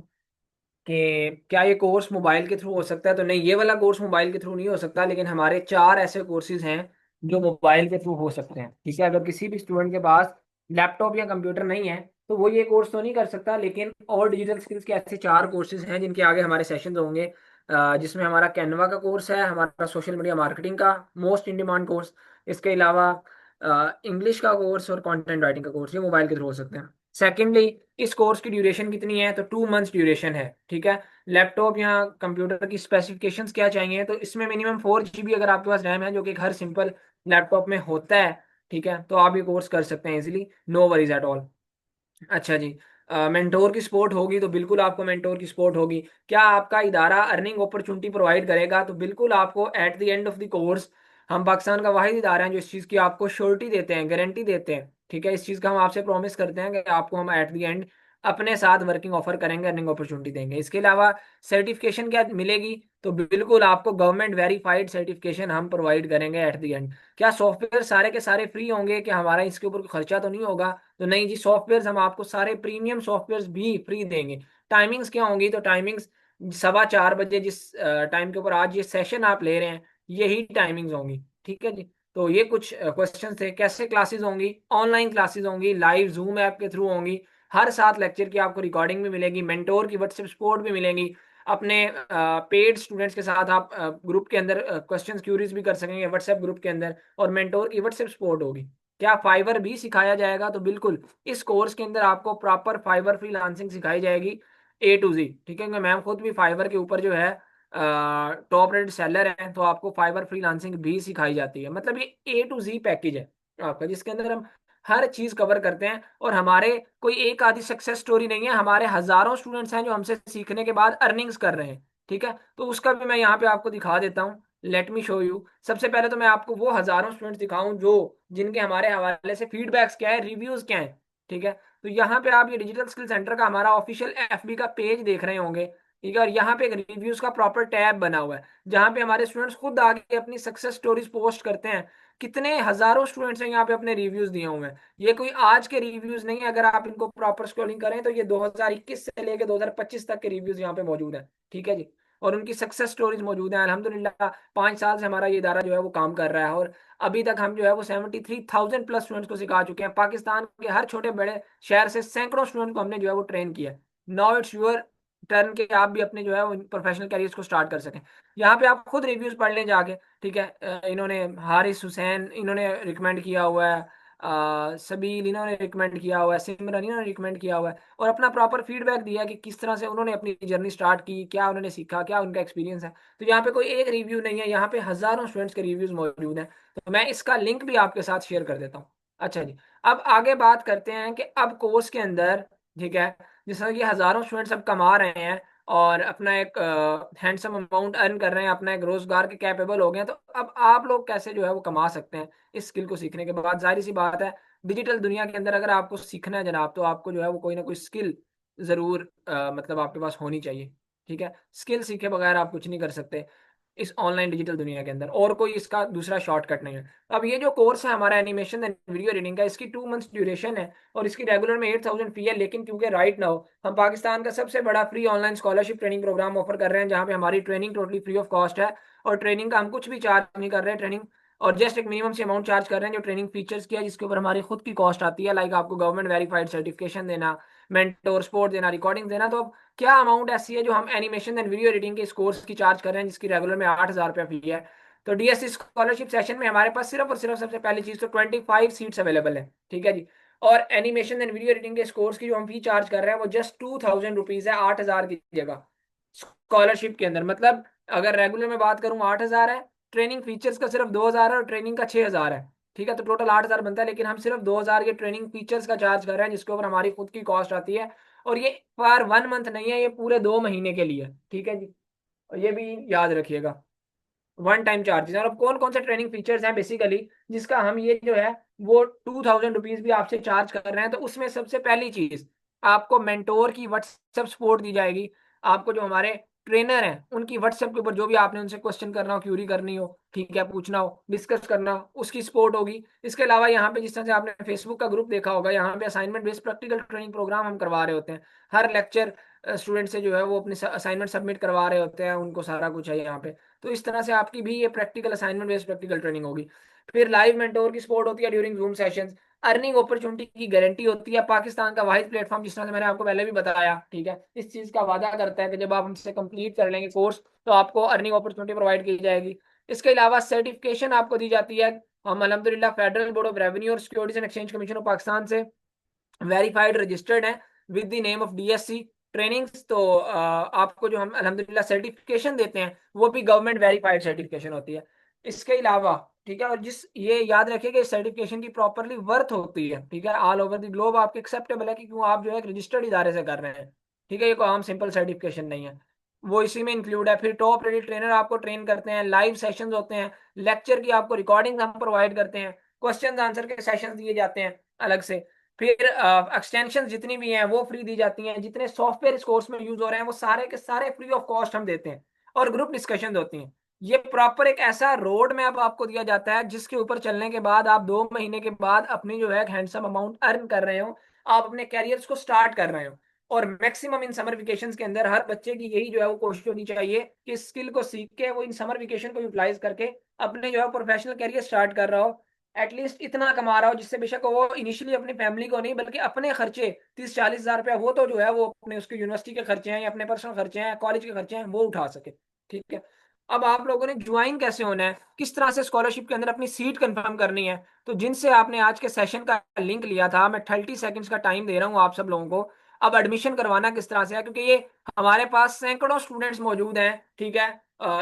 कि क्या ये कोर्स मोबाइल के थ्रू हो सकता है। तो नहीं, ये वाला कोर्स मोबाइल के थ्रू नहीं हो सकता, लेकिन हमारे 4 ऐसे कोर्सेज हैं जो मोबाइल के थ्रू हो सकते हैं। ठीक है, अगर किसी भी स्टूडेंट के पास लैपटॉप या कंप्यूटर नहीं है तो वो ये कोर्स तो नहीं कर सकता, लेकिन और डिजिटल स्किल्स के ऐसे 4 कोर्सेज हैं जिनके आगे हमारे सेशंस होंगे। जिसमें हमारा कैनवा का कोर्स है, हमारा सोशल मीडिया मार्केटिंग का मोस्ट इन डिमांड कोर्स, इसके अलावा इंग्लिश का कोर्स और कंटेंट राइटिंग का कोर्स, ये मोबाइल के थ्रू हो सकते हैं। सेकेंडली, इस कोर्स की ड्यूरेशन कितनी है, तो 2 मंथ्स ड्यूरेशन है। ठीक है, लैपटॉप या कंप्यूटर की स्पेसिफिकेशंस क्या चाहिए, तो इसमें मिनिमम 4 GB अगर आपके पास रैम है, जो कि एक हर सिंपल लैपटॉप में होता है। ठीक है, तो आप ये कोर्स कर सकते हैं easily, no worries at all. अच्छा जी, मेंटोर की सपोर्ट होगी तो बिल्कुल आपको मेंटोर की सपोर्ट होगी। क्या आपका इदारा अर्निंग अपॉर्चुनिटी प्रोवाइड करेगा, तो बिल्कुल आपको at the end of the course, हम पाकिस्तान का वाहिद इदारा है जो इस चीज़ की आपको श्योरिटी देते हैं, गारंटी देते हैं। ठीक है, इस चीज़ का हम आपसे प्रॉमिस करते हैं कि आपको हम एट द एंड अपने साथ वर्किंग ऑफर करेंगे, अर्निंग अपॉर्चुनिटी देंगे। इसके अलावा सर्टिफिकेशन क्या मिलेगी, तो बिल्कुल आपको गवर्नमेंट वेरीफाइड सर्टिफिकेशन हम प्रोवाइड करेंगे एट द एंड। क्या सॉफ्टवेयर सारे के सारे फ्री होंगे, कि हमारा इसके ऊपर कोई खर्चा तो नहीं होगा, तो नहीं जी, सॉफ्टवेयर हम आपको सारे प्रीमियम सॉफ्टवेयर भी फ्री देंगे। टाइमिंग्स क्या होंगी, तो टाइमिंग्स 4:15 जिस टाइम के ऊपर आज ये सेशन आप ले रहे हैं, यही टाइमिंग्स होंगी। ठीक है जी। तो ये कुछ क्वेश्चन थे। कैसे क्लासेस होंगी, ऑनलाइन क्लासेस होंगी, लाइव जूम ऐप के थ्रू होंगी। हर 7 लेक्चर की आपको रिकॉर्डिंग भी मिलेगी, मेंटोर की व्हाट्सएप सपोर्ट भी मिलेंगी। अपने पेड स्टूडेंट्स के साथ आप ग्रुप के अंदर क्वेश्चंस क्यूरीज भी कर सकेंगे व्हाट्सएप ग्रुप के अंदर, और मेंटोर की व्हाट्सएप सपोर्ट होगी। क्या फाइवर भी सिखाया जाएगा, तो बिल्कुल इस कोर्स के अंदर आपको प्रॉपर फाइवर फ्रीलांसिंग सिखाई जाएगी A to Z। ठीक है, क्योंकि मैम खुद भी फाइवर के ऊपर जो है टॉप रेट सेलर है, तो आपको फाइवर फ्रीलांसिंग भी सिखाई जाती है। मतलब ये A to Z पैकेज है आपका, जिसके अंदर हम हर चीज कवर करते हैं। और हमारे कोई एक आधी सक्सेस स्टोरी नहीं है, हमारे हजारों स्टूडेंट्स हैं जो हमसे सीखने के बाद अर्निंग्स कर रहे हैं। ठीक है, तो उसका भी मैं यहाँ पे आपको दिखा देता हूँ। Let me show you. सबसे पहले तो मैं आपको वो हजारों स्टूडेंट्स दिखाऊं जो जिनके हमारे हवाले से फीडबैक्स क्या है, रिव्यूज क्या है। ठीक है, तो यहाँ पे आप ये डिजिटल स्किल सेंटर का हमारा ऑफिशियल FB का पेज देख रहे होंगे। ठीक है, और यहाँ पे एक रिव्यूज का प्रॉपर टैब बना हुआ है, जहाँ पे हमारे स्टूडेंट्स खुद आगे अपनी सक्सेस स्टोरीज पोस्ट करते हैं। कितने हजारों स्टूडेंट्स हैं यहाँ पे अपने रिव्यूज दिए हुए हैं। ये कोई आज के रिव्यूज नहीं है, अगर आप इनको प्रॉपर स्क्रॉलिंग करें तो ये 2021 से लेकर 2025 तक के रिव्यूज यहाँ पे मौजूद हैं। ठीक है जी, और उनकी सक्सेस स्टोरीज मौजूद हैं। अल्हम्दुलिल्लाह 5 साल से हमारा ये इदारा जो है वो काम कर रहा है, और अभी तक हम जो है वो 73,000 प्लस स्टूडेंट्स को सिखा चुके हैं। पाकिस्तान के हर छोटे बड़े शहर से सैकड़ों स्टूडेंट को हमने जो है वो ट्रेन किया है। नाउ इट्स योर टर्न के आप भी अपने जो है वो प्रोफेशनल कैरियर्स को स्टार्ट कर सकें। यहाँ पे आप खुद रिव्यूज पढ़ लें जाके। ठीक है, इन्होंने हारिस हुसैन इन्होंने रिकमेंड किया हुआ है, सबील इन्होंने रिकमेंड किया हुआ है, सिमरन इन्होंने रिकमेंड किया हुआ है, और अपना प्रॉपर फीडबैक दिया कि किस तरह से उन्होंने अपनी जर्नी स्टार्ट की, क्या उन्होंने सीखा, क्या उनका एक्सपीरियंस है। तो यहाँ पे कोई एक रिव्यू नहीं है, यहाँ पे हजारों स्टूडेंट्स के रिव्यूज मौजूद हैं। तो मैं इसका लिंक भी आपके साथ शेयर कर देता हूँ। अच्छा जी, अब आगे बात करते हैं कि अब कोर्स के अंदर, ठीक है, जिस तरह कि हजारों स्टूडेंट्स अब कमा रहे हैं और अपना एक हैंडसम अमाउंट अर्न कर रहे हैं, अपना एक रोजगार के कैपेबल हो गए हैं, तो अब आप लोग कैसे जो है वो कमा सकते हैं इस स्किल को सीखने के बाद। जाहिर सी बात है, डिजिटल दुनिया के अंदर अगर आपको सीखना है जनाब, तो आपको जो है वो कोई ना कोई स्किल जरूर मतलब आपके पास होनी चाहिए। ठीक है, स्किल सीखे बगैर आप कुछ नहीं कर सकते इस ऑनलाइन डिजिटल दुनिया के अंदर, और कोई इसका दूसरा शॉर्टकट नहीं है। अब ये जो कोर्स है हमारा एनिमेशन एंड वीडियो एडिटिंग का, इसकी 2 मंथ्स ड्यूरेशन है, और इसकी रेगुलर में 8,000 फी है। लेकिन क्योंकि राइट नाउ हम पाकिस्तान का सबसे बड़ा free online scholarship training program offer कर रहे हैं, जहाँ पे हमारी training totally free of cost है, और ट्रेनिंग का हम कुछ भी चार्ज नहीं कर रहे हैं। ट्रेनिंग और जस्ट एक मिनिमम से अमाउंट चार्ज कर रहे हैं जो ट्रेनिंग फीचर्स की है, जिसके ऊपर हमारी खुद की कॉस्ट आती है, लाइक आपको गवर्नमेंट वेरीफाइड सर्टिफिकेशन देना, मेंटोर सपोर्ट देना, रिकॉर्डिंग देना। तो अब क्या अमाउंट ऐसी है जो हम एनिमेशन एंड वीडियो एडिटिंग के इस कोर्स की चार्ज कर रहे हैं, जिसकी रेगुलर में 8,000 रुपया फी है। तो DSC स्कॉलरशिप सेशन में हमारे पास सिर्फ और सिर्फ सबसे पहली चीज तो 25 सीट्स अवेलेबल है। ठीक है जी, और एनिमेशन एंड वीडियो एडिटिंग के इस कोर्स की जो हम फी चार्ज कर रहे हैं वो जस्ट 2,000 रुपीज है, 8,000 की जगह स्कॉलरशिप के अंदर। मतलब अगर रेगुलर में बात करूं 8,000 है, ट्रेनिंग फीचर्स का सिर्फ 2,000 है, और ट्रेनिंग का 6,000 है। ठीक है, तो टोटल 8,000 बनता है, लेकिन हम सिर्फ 2,000 के ट्रेनिंग फीचर्स का चार्ज कर रहे हैं, जिसके ऊपर हमारी खुद की कॉस्ट आती है। और ये पर 1 मंथ नहीं है, ये पूरे 2 महीने के लिए। ठीक है जी, और ये भी याद रखिएगा, वन टाइम चार्जेस। और अब कौन कौन से ट्रेनिंग फीचर्स हैं बेसिकली जिसका हम ये जो है वो 2,000 रुपीज भी आपसे चार्ज कर रहे हैं, तो उसमें सबसे पहली चीज आपको मेंटोर की व्हाट्सएप सपोर्ट दी जाएगी। आपको जो हमारे ट्रेनर हैं उनकी व्हाट्सएप के ऊपर जो भी आपने उनसे क्वेश्चन करना हो, क्यूरी करनी हो, ठीक है, पूछना हो, डिस्कस करना हो, उसकी सपोर्ट होगी। इसके अलावा यहाँ पे जिस तरह से आपने फेसबुक का ग्रुप देखा होगा, यहाँ पे assignment based practical training program हम करवा रहे होते हैं। हर लेक्चर स्टूडेंट से जो है वो अपनी असाइनमेंट सबमिट करवा रहे होते हैं, उनको सारा कुछ है यहाँ पे। तो इस तरह से आपकी भी ये practical assignment based practical training होगी। फिर लाइव मेंटोर की सपोर्ट होती है during zoom sessions. Earning opportunity की गारंटी होती है। पाकिस्तान का वाहिद प्लेटफॉर्म, जिस तरह से मैंने आपको पहले भी बताया, ठीक है, इस चीज का वादा करता है कि जब आप हमसे कंप्लीट कर लेंगे कोर्स तो आपको अर्निंग अपॉर्चुनिटी प्रोवाइड की जाएगी। इसके अलावा सर्टिफिकेशन आपको दी जाती है। हम अल्हम्दुलिल्लाह फेडरल बोर्ड ऑफ रेवेन्यू और securities and exchange commission of Pakistan से वेरीफाइड रजिस्टर्ड है with the name of DSC trainings. तो आपको जो हम अल्हम्दुलिल्लाह सर्टिफिकेशन देते हैं वो भी गवर्नमेंट वेरीफाइड सर्टिफिकेशन होती है। इसके अलावा, ठीक है, और जिस ये याद रखिए कि सर्टिफिकेशन की प्रॉपरली वर्थ होती है, ठीक है, ऑल ओवर द ग्लोब आपके एक्सेप्टेबल है कि क्यों आप जो है एक रजिस्टर्ड इदारे से कर रहे हैं, ठीक है, ये कोई आम सिंपल सर्टिफिकेशन नहीं है, वो इसी में इंक्लूड है। फिर टॉप रेटेड ट्रेनर आपको ट्रेन करते हैं, लाइव सेशंस होते हैं, लेक्चर की आपको रिकॉर्डिंग हम प्रोवाइड करते हैं, क्वेश्चन आंसर के सेशंस दिए जाते हैं अलग से। फिर एक्सटेंशन जितनी भी हैं वो फ्री दी जाती हैं। जितने सॉफ्टवेयर इस कोर्स में यूज हो रहे हैं वो सारे के सारे फ्री ऑफ कॉस्ट हम देते हैं। और ग्रुप डिस्कशन होती हैं। ये प्रॉपर एक ऐसा रोड मैप आपको दिया जाता है जिसके ऊपर चलने के बाद आप 2 महीने के बाद अपनी जो है हैंडसम अमाउंट अर्न कर रहे हो, आप अपने कैरियर्स को स्टार्ट कर रहे हो। और मैक्सिमम इन समर वेकेशन के अंदर हर बच्चे की यही जो है वो कोशिश होनी चाहिए कि स्किल को सीख के वो इन समर वेकेशन को यूटिलाइज करके अपने जो है प्रोफेशनल कैरियर स्टार्ट कर रहा हो। एटलीस्ट इतना कमा रहा हो जिससे बेशक वो इनिशियली अपनी फैमिली को नहीं बल्कि अपने खर्चे 30-40 हज़ार रुपया वो तो जो है वो अपने उसके यूनिवर्सिटी के खर्चे हैं या अपने पर्सनल खर्चे हैं, कॉलेज के खर्चे हैं, वो उठा सके। ठीक है। अब आप लोगों ने ज्वाइन कैसे होना है, किस तरह से स्कॉलरशिप के अंदर अपनी सीट कंफर्म करनी है, तो जिनसे आपने आज के सेशन का लिंक लिया था, मैं 30 सेकेंड्स का टाइम दे रहा हूँ आप सब लोगों को। अब एडमिशन करवाना किस तरह से है, क्योंकि ये हमारे पास सैकड़ों स्टूडेंट्स मौजूद हैं, ठीक है,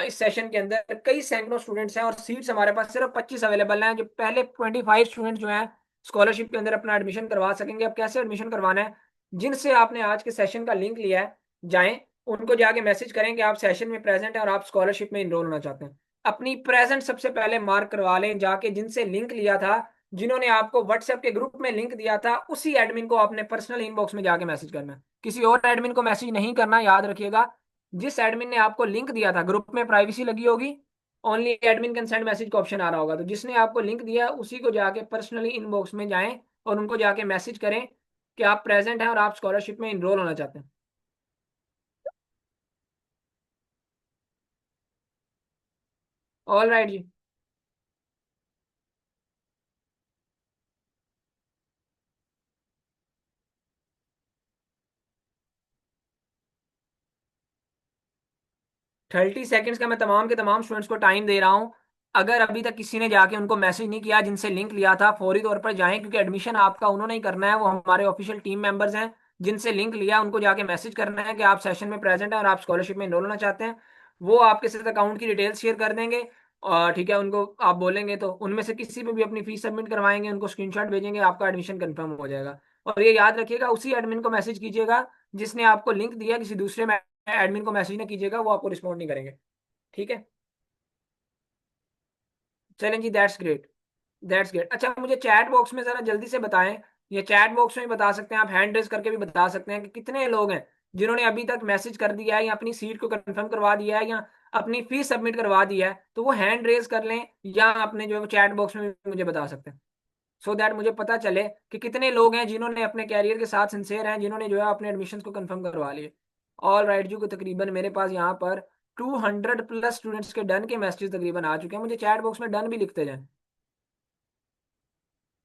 इस सेशन के अंदर कई सैकड़ों स्टूडेंट्स हैं और सीट्स हमारे पास सिर्फ 25 अवेलेबल हैं। जो पहले 25 स्टूडेंट्स जो हैं स्कॉलरशिप के अंदर अपना एडमिशन करवा सकेंगे। अब कैसे एडमिशन करवाना है, जिनसे आपने आज के सेशन का लिंक लिया है, जाएं उनको जाके मैसेज करें कि आप सेशन में प्रेजेंट हैं और आप स्कॉलरशिप में इनरोल होना चाहते हैं। अपनी प्रेजेंट सबसे पहले मार्क करवा लें जाके, जिनसे लिंक लिया था, जिन्होंने आपको व्हाट्सएप के ग्रुप में लिंक दिया था, उसी एडमिन को आपने पर्सनल इनबॉक्स में जाके मैसेज करना है। किसी और एडमिन को मैसेज नहीं करना, याद रखिएगा। जिस एडमिन ने आपको लिंक दिया था, ग्रुप में प्राइवेसी लगी होगी, only admin can send message का ऑप्शन आ रहा होगा, तो जिसने आपको लिंक दिया उसी को जाके पर्सनली इनबॉक्स में जाएं और उनको जाके मैसेज करें कि आप प्रेजेंट हैं और आप स्कॉलरशिप में इनरोल होना चाहते हैं। ऑल राइट जी। 30 सेकेंड्स का मैं तमाम के तमाम स्टूडेंट्स को टाइम दे रहा हूँ। अगर अभी तक किसी ने जाके उनको मैसेज नहीं किया जिनसे लिंक लिया था, फौरी तौर पर जाएं, क्योंकि एडमिशन आपका उन्होंने ही करना है, वो हमारे ऑफिशियल टीम मेंबर्स हैं। जिनसे लिंक लिया उनको जाके मैसेज करना है कि आप सेशन में प्रेजेंट हैं और आप स्कॉलरशिप में एनरोल होना चाहते हैं। वो आपके साथ अकाउंट की डिटेल्स शेयर कर देंगे और ठीक है, उनको आप बोलेंगे तो उनमें से किसी पे भी अपनी फीस सबमिट करवाएंगे, उनको स्क्रीनशॉट भेजेंगे, आपका एडमिशन कंफर्म हो जाएगा। और ये याद रखिएगा, उसी एडमिन को मैसेज कीजिएगा जिसने आपको लिंक दिया, किसी दूसरे एडमिन को मैसेज ना कीजिएगा, वो आपको रिस्पॉन्ड नहीं करेंगे। ठीक है। चलें जी, दैट्स ग्रेट। That's great. अच्छा, मुझे चैट बॉक्स में जरा जल्दी से बताएं, ये चैट बॉक्स में भी बता सकते हैं आप, हैंड रेज करके भी बता सकते हैं कि कितने लोग हैं जिन्होंने अभी तक मैसेज कर दिया है या अपनी सीट को कंफर्म करवा दिया है या अपनी फीस सबमिट करवा दिया है, तो वो हैंड रेज कर लें या अपने जो है चैट बॉक्स में भी मुझे बता सकते हैं, सो दैट मुझे पता चले कि कितने लोग हैं जिन्होंने अपने कैरियर के साथ सिंसेयर हैं, जिन्होंने जो है अपने एडमिशन को कंफर्म करवा लिए। ऑल राइट जी, को तकरीबन मेरे पास यहाँ पर 200+ स्टूडेंट्स के डन के मैसेज तकरीबन आ चुके हैं। मुझे चैट बॉक्स में डन भी लिखते जाएं।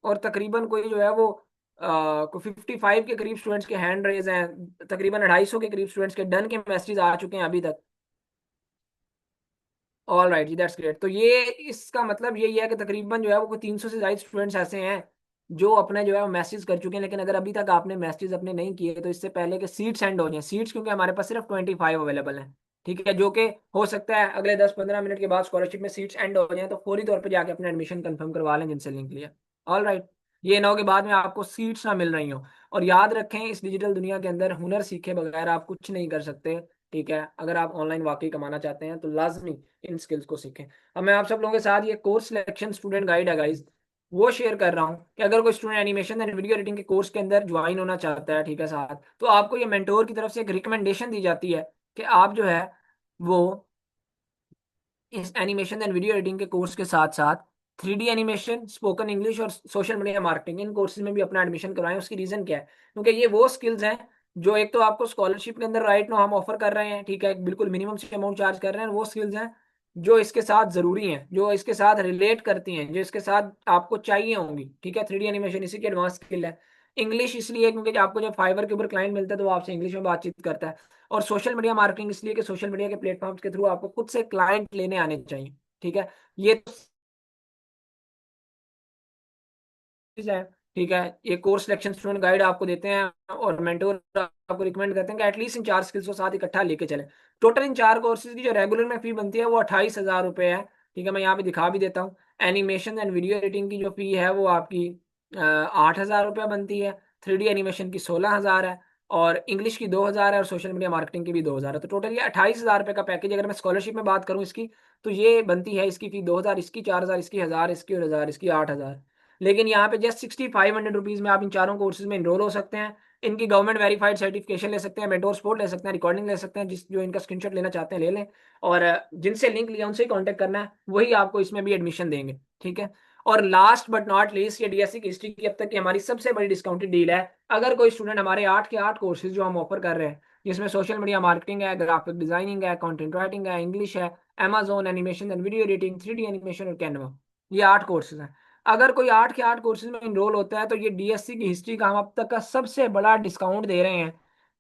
और तकरीबन कोई जो है वो को 55 के करीब स्टूडेंट्स के हैंड रेज हैं, तकरीबन 250 के करीब स्टूडेंट्स के डन के मैसेज आ चुके हैं अभी तक। ऑल राइट जी, दैट्स ग्रेट। तो ये इसका मतलब यही है कि तकरीबन जो है वो 300 से ज्यादा स्टूडेंट्स ऐसे हैं जो अपने जो है वो मैसेज कर चुके हैं। लेकिन अगर अभी तक आपने मैसेज अपने नहीं किए तो इससे पहले कि सीट सेंड हो जाए, सीट्स क्योंकि हमारे पास सिर्फ 25 अवेलेबल हैं, ठीक है, जो कि हो सकता है अगले 10-15 मिनट के बाद स्कॉलरशिप में सीट्स एंड हो जाए, तो फौरी तौर पर जाके अपना एडमिशन कंफर्म करवा लें जिनसे लिंक लिया। All right. ये ना हो कि बाद में आपको सीट्स ना मिल रही हो। और याद रखें, इस डिजिटल दुनिया के अंदर हुनर सीखे बगैर आप कुछ नहीं कर सकते। ठीक है, अगर आप ऑनलाइन वाकई कमाना चाहते हैं तो लाजमी इन स्किल्स को सीखें। अब मैं आप सब लोगों के साथ ये कोर्स सिलेक्शन स्टूडेंट गाइड है गाइस, वो शेयर कर रहा हूँ कि अगर कोई student animation and video editing के कोर्स के अंदर ज्वाइन होना चाहता है, ठीक है, साथ, तो आपको ये मेंटोर की तरफ से एक रिकमेंडेशन दी जाती है कि आप जो है वो इस एनिमेशन एंड वीडियो एडिटिंग के कोर्स के साथ साथ 3D एनिमेशन, स्पोकन इंग्लिश और सोशल मीडिया मार्केटिंग, इन कोर्सेज में भी अपना एडमिशन करवाएं। उसकी रीजन क्या है? क्योंकि ये वो स्किल्स हैं जो एक तो आपको स्कॉलरशिप के अंदर राइट नो हम ऑफर कर रहे हैं, ठीक है, बिल्कुल मिनिमम से अमाउंट चार्ज कर रहे हैं। वो स्किल्स हैं जो इसके साथ जरूरी हैं, जो इसके साथ रिलेट करती हैं, जो इसके साथ आपको चाहिए होंगी, ठीक है। 3D एनिमेशन इसी की एडवांस स्किल है। इंग्लिश इसलिए क्योंकि आपको जब फाइवर के ऊपर क्लाइंट मिलता है तो वो आपसे इंग्लिश में बातचीत करता है। और सोशल मीडिया मार्केटिंग इसलिए कि सोशल मीडिया के प्लेटफॉर्म्स के थ्रू आपको खुद से क्लाइंट लेने आने चाहिए, ठीक है। ये तो चीज है, ठीक है। ये कोर्स सिलेक्शन स्टूडेंट गाइड आपको देते हैं और मेंटोर आपको रिकमेंड करते हैं कि एटलीस्ट इन 4 स्किल्स को साथ इकट्ठा लेके चलें। टोटल इन 4 कोर्सेज की जो रेगुलर में फी बनती है वो 28,000 रुपये है, ठीक है। मैं यहाँ पे दिखा भी देता हूँ। एनिमेशन एंड वीडियो एडिटिंग की जो फी है वो आपकी 8,000 रुपये बनती है। 3D एनिमेशन की 16,000 है, और इंग्लिश की 2,000 है, और सोशल मीडिया मार्केटिंग की भी 2,000 है। तो टोटल ये 28,000 रुपये का पैकेज। अगर मैं स्कॉलरशिप में बात करूँ इसकी, तो ये बनती है इसकी फी 2,000, इसकी 4,000, इसकी 1,000, इसकी और 1,000, इसकी 8,000। लेकिन यहाँ पे जस्ट 6,500 रुपीज में आप इन चारों कोर्सेज में इनरोल हो सकते हैं। इनकी गवर्नमेंट वेरीफाइड सर्टिफिकेशन ले सकते हैं, मेंटोर सपोर्ट ले सकते हैं, रिकॉर्डिंग ले सकते हैं। जिस जो इनका स्क्रीनशॉट लेना चाहते हैं ले लें, और जिनसे लिंक लिया उनसे ही कांटेक्ट करना है, वही आपको इसमें भी एडमिशन देंगे, ठीक है। और लास्ट बट नॉट लीस्ट, ये डीएससी की हिस्ट्री की अब तक की हमारी सबसे बड़ी डिस्काउंटेड डील है। अगर कोई स्टूडेंट हमारे 8 के 8 कोर्सेज जो हम ऑफर कर रहे हैं, जिसमें सोशल मीडिया मार्केटिंग है, ग्राफिक डिजाइनिंग है, कंटेंट राइटिंग है, इंग्लिश है, Amazon animation and video editing, 3D animation और कैनवा, ये 8 कोर्सेज हैं। अगर कोई 8 के 8 कोर्सेज में इनरोल होता है तो ये डीएससी की हिस्ट्री का हम अब तक का सबसे बड़ा डिस्काउंट दे रहे हैं।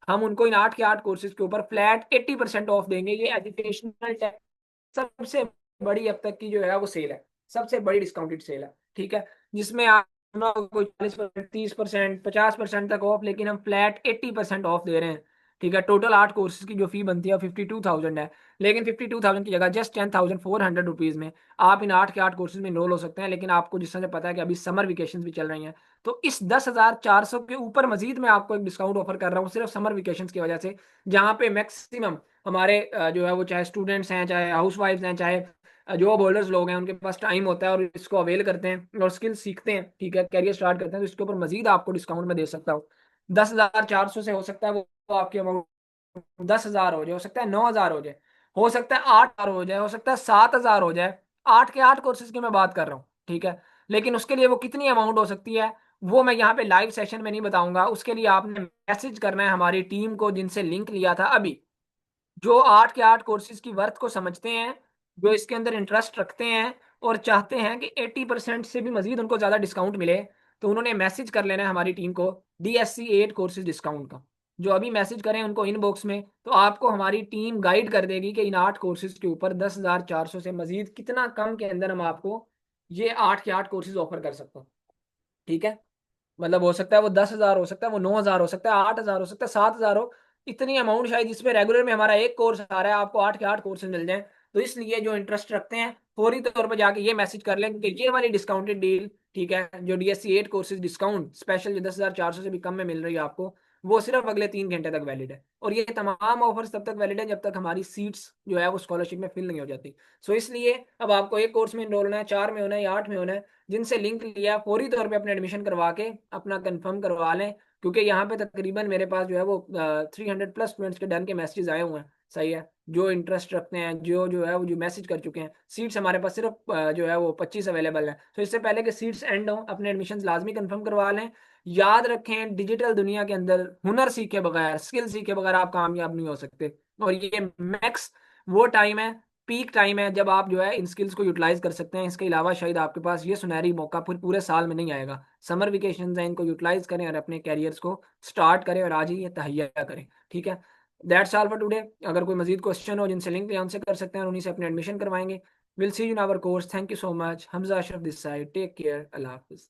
हम उनको इन 8 के 8 कोर्सेज के ऊपर फ्लैट 80% ऑफ देंगे। ये एजुकेशनल सबसे बड़ी अब तक की जो है वो सेल है, सबसे बड़ी डिस्काउंटेड सेल है, ठीक है। जिसमें आप ना कोई 40%, 30%, 50% तक ऑफ, लेकिन हम फ्लैट 80% ऑफ दे रहे हैं, ठीक है। टोटल 8 कोर्सेज की जो फी बनती है 52,000 है। लेकिन 52,000 की जगह जस्ट 10,400 रुपीज में आप इन 8 के 8 कोर्सेज में इनरोल हो सकते हैं। लेकिन आपको जिस तरह से पता है कि अभी समर वेकेशन भी चल रही हैं, तो इस 10,400 के ऊपर मजीद मैं आपको एक डिस्काउंट ऑफर कर रहा हूँ सिर्फ समर वेकेशन की वजह से। जहाँ पे मैक्सिमम हमारे जो है वो चाहे स्टूडेंट्स हैं, चाहे हाउस वाइफ्स हैं, चाहे जॉब होल्डर्स लोग हैं, उनके पास टाइम होता है और इसको अवेल करते हैं और स्किल सीखते हैं, ठीक है, कैरियर स्टार्ट करते हैं, तो इसके ऊपर मजीद आपको डिस्काउंट में दे सकता हूँ। 10,400 से हो सकता है वो आपकी अमाउंट 10,000 हो जाए, हो सकता है 9,000 हो जाए, हो सकता है 8,000 हो जाए, हो सकता है 7,000 हो जाए। 8 के 8 कोर्सेज की मैं बात कर रहा हूँ, ठीक है। लेकिन उसके लिए वो कितनी अमाउंट हो सकती है वो मैं यहाँ पे लाइव सेशन में नहीं बताऊंगा। उसके लिए आपने मैसेज करना है हमारी टीम को, जिनसे लिंक लिया था अभी, जो 8 के 8 कोर्सेज की वर्थ को समझते हैं, जो इसके अंदर इंटरेस्ट रखते हैं और चाहते हैं कि 80% से भी मजीद उनको ज़्यादा डिस्काउंट मिले। तो उन्होंने मैसेज कर लेना है हमारी टीम को, DSC 8 कोर्सेज डिस्काउंट का। जो अभी मैसेज करें उनको इनबॉक्स में, तो आपको हमारी टीम गाइड कर देगी कि इन 8 कोर्सेज के ऊपर 10,400 से मजीद कितना कम के अंदर हम आपको ये 8 के 8 कोर्सेज ऑफर कर सकते हैं, ठीक है। मतलब हो सकता है वो 10,000 हो सकता है, वो 9,000 हो सकता है, 8,000 हो सकता है, 7,000 हो। इतनी अमाउंट शायद जिसमें रेगुलर में हमारा एक कोर्स आ रहा है आपको 8 के 8 कोर्सेज मिल जाए। तो इसलिए जो इंटरेस्ट रखते हैं फौरी तौर पर जाके ये मैसेज कर लें कि ये वाली डिस्काउंटेड डील, ठीक है, जो DSC 8 कोर्सेज डिस्काउंट स्पेशल जो 10,400 से भी कम में मिल रही है आपको, वो सिर्फ अगले 3 घंटे तक वैलिड है। और ये तमाम ऑफर्स तब तक वैलिड है जब तक हमारी सीट्स जो है वो स्कॉलरशिप में फिल नहीं हो जाती। सो इसलिए अब आपको एक कोर्स में इनरोल होना है, 4 में होना है या 8 में होना है, जिनसे लिंक लिया फौरी तौर पे अपने एडमिशन करवा के अपना कंफर्म करवा लें। क्योंकि यहाँ पे तकरीबन मेरे पास जो है वो 300+ स्टूडेंट्स के डन के मैसेजेस आए हुए हैं, सही है, जो इंटरेस्ट रखते हैं, जो जो है वो जो मैसेज कर चुके हैं। सीट्स हमारे पास सिर्फ जो है वो 25 अवेलेबल है। तो इससे पहले कि सीट्स एंड हो अपने एडमिशन लाजमी कंफर्म करवा लें। याद रखें, डिजिटल दुनिया के अंदर हुनर सीखे बगैर, स्किल सीखे बगैर आप कामयाब नहीं हो सकते। और ये मैक्स वो टाइम है, पीक टाइम है जब आप जो है इन स्किल्स को यूटिलाइज कर सकते हैं। इसके अलावा शायद आपके पास ये सुनहरी मौका फिर पूरे साल में नहीं आएगा। समर वेकेशन है, इनको यूटिलाइज करें और अपने कैरियर्स को स्टार्ट करें और आज ही ये तहैया करें, ठीक है। That's all for today. अगर कोई मजीद क्वेश्चन हो जिनसे लिंक उनसे कर सकते हैं और उन्हीं से अपने एडमिशन करवाएंगे। Will see you in our course. Thank you so much. Hamza Ashraf this side, take care, अल्लाह हाफिज।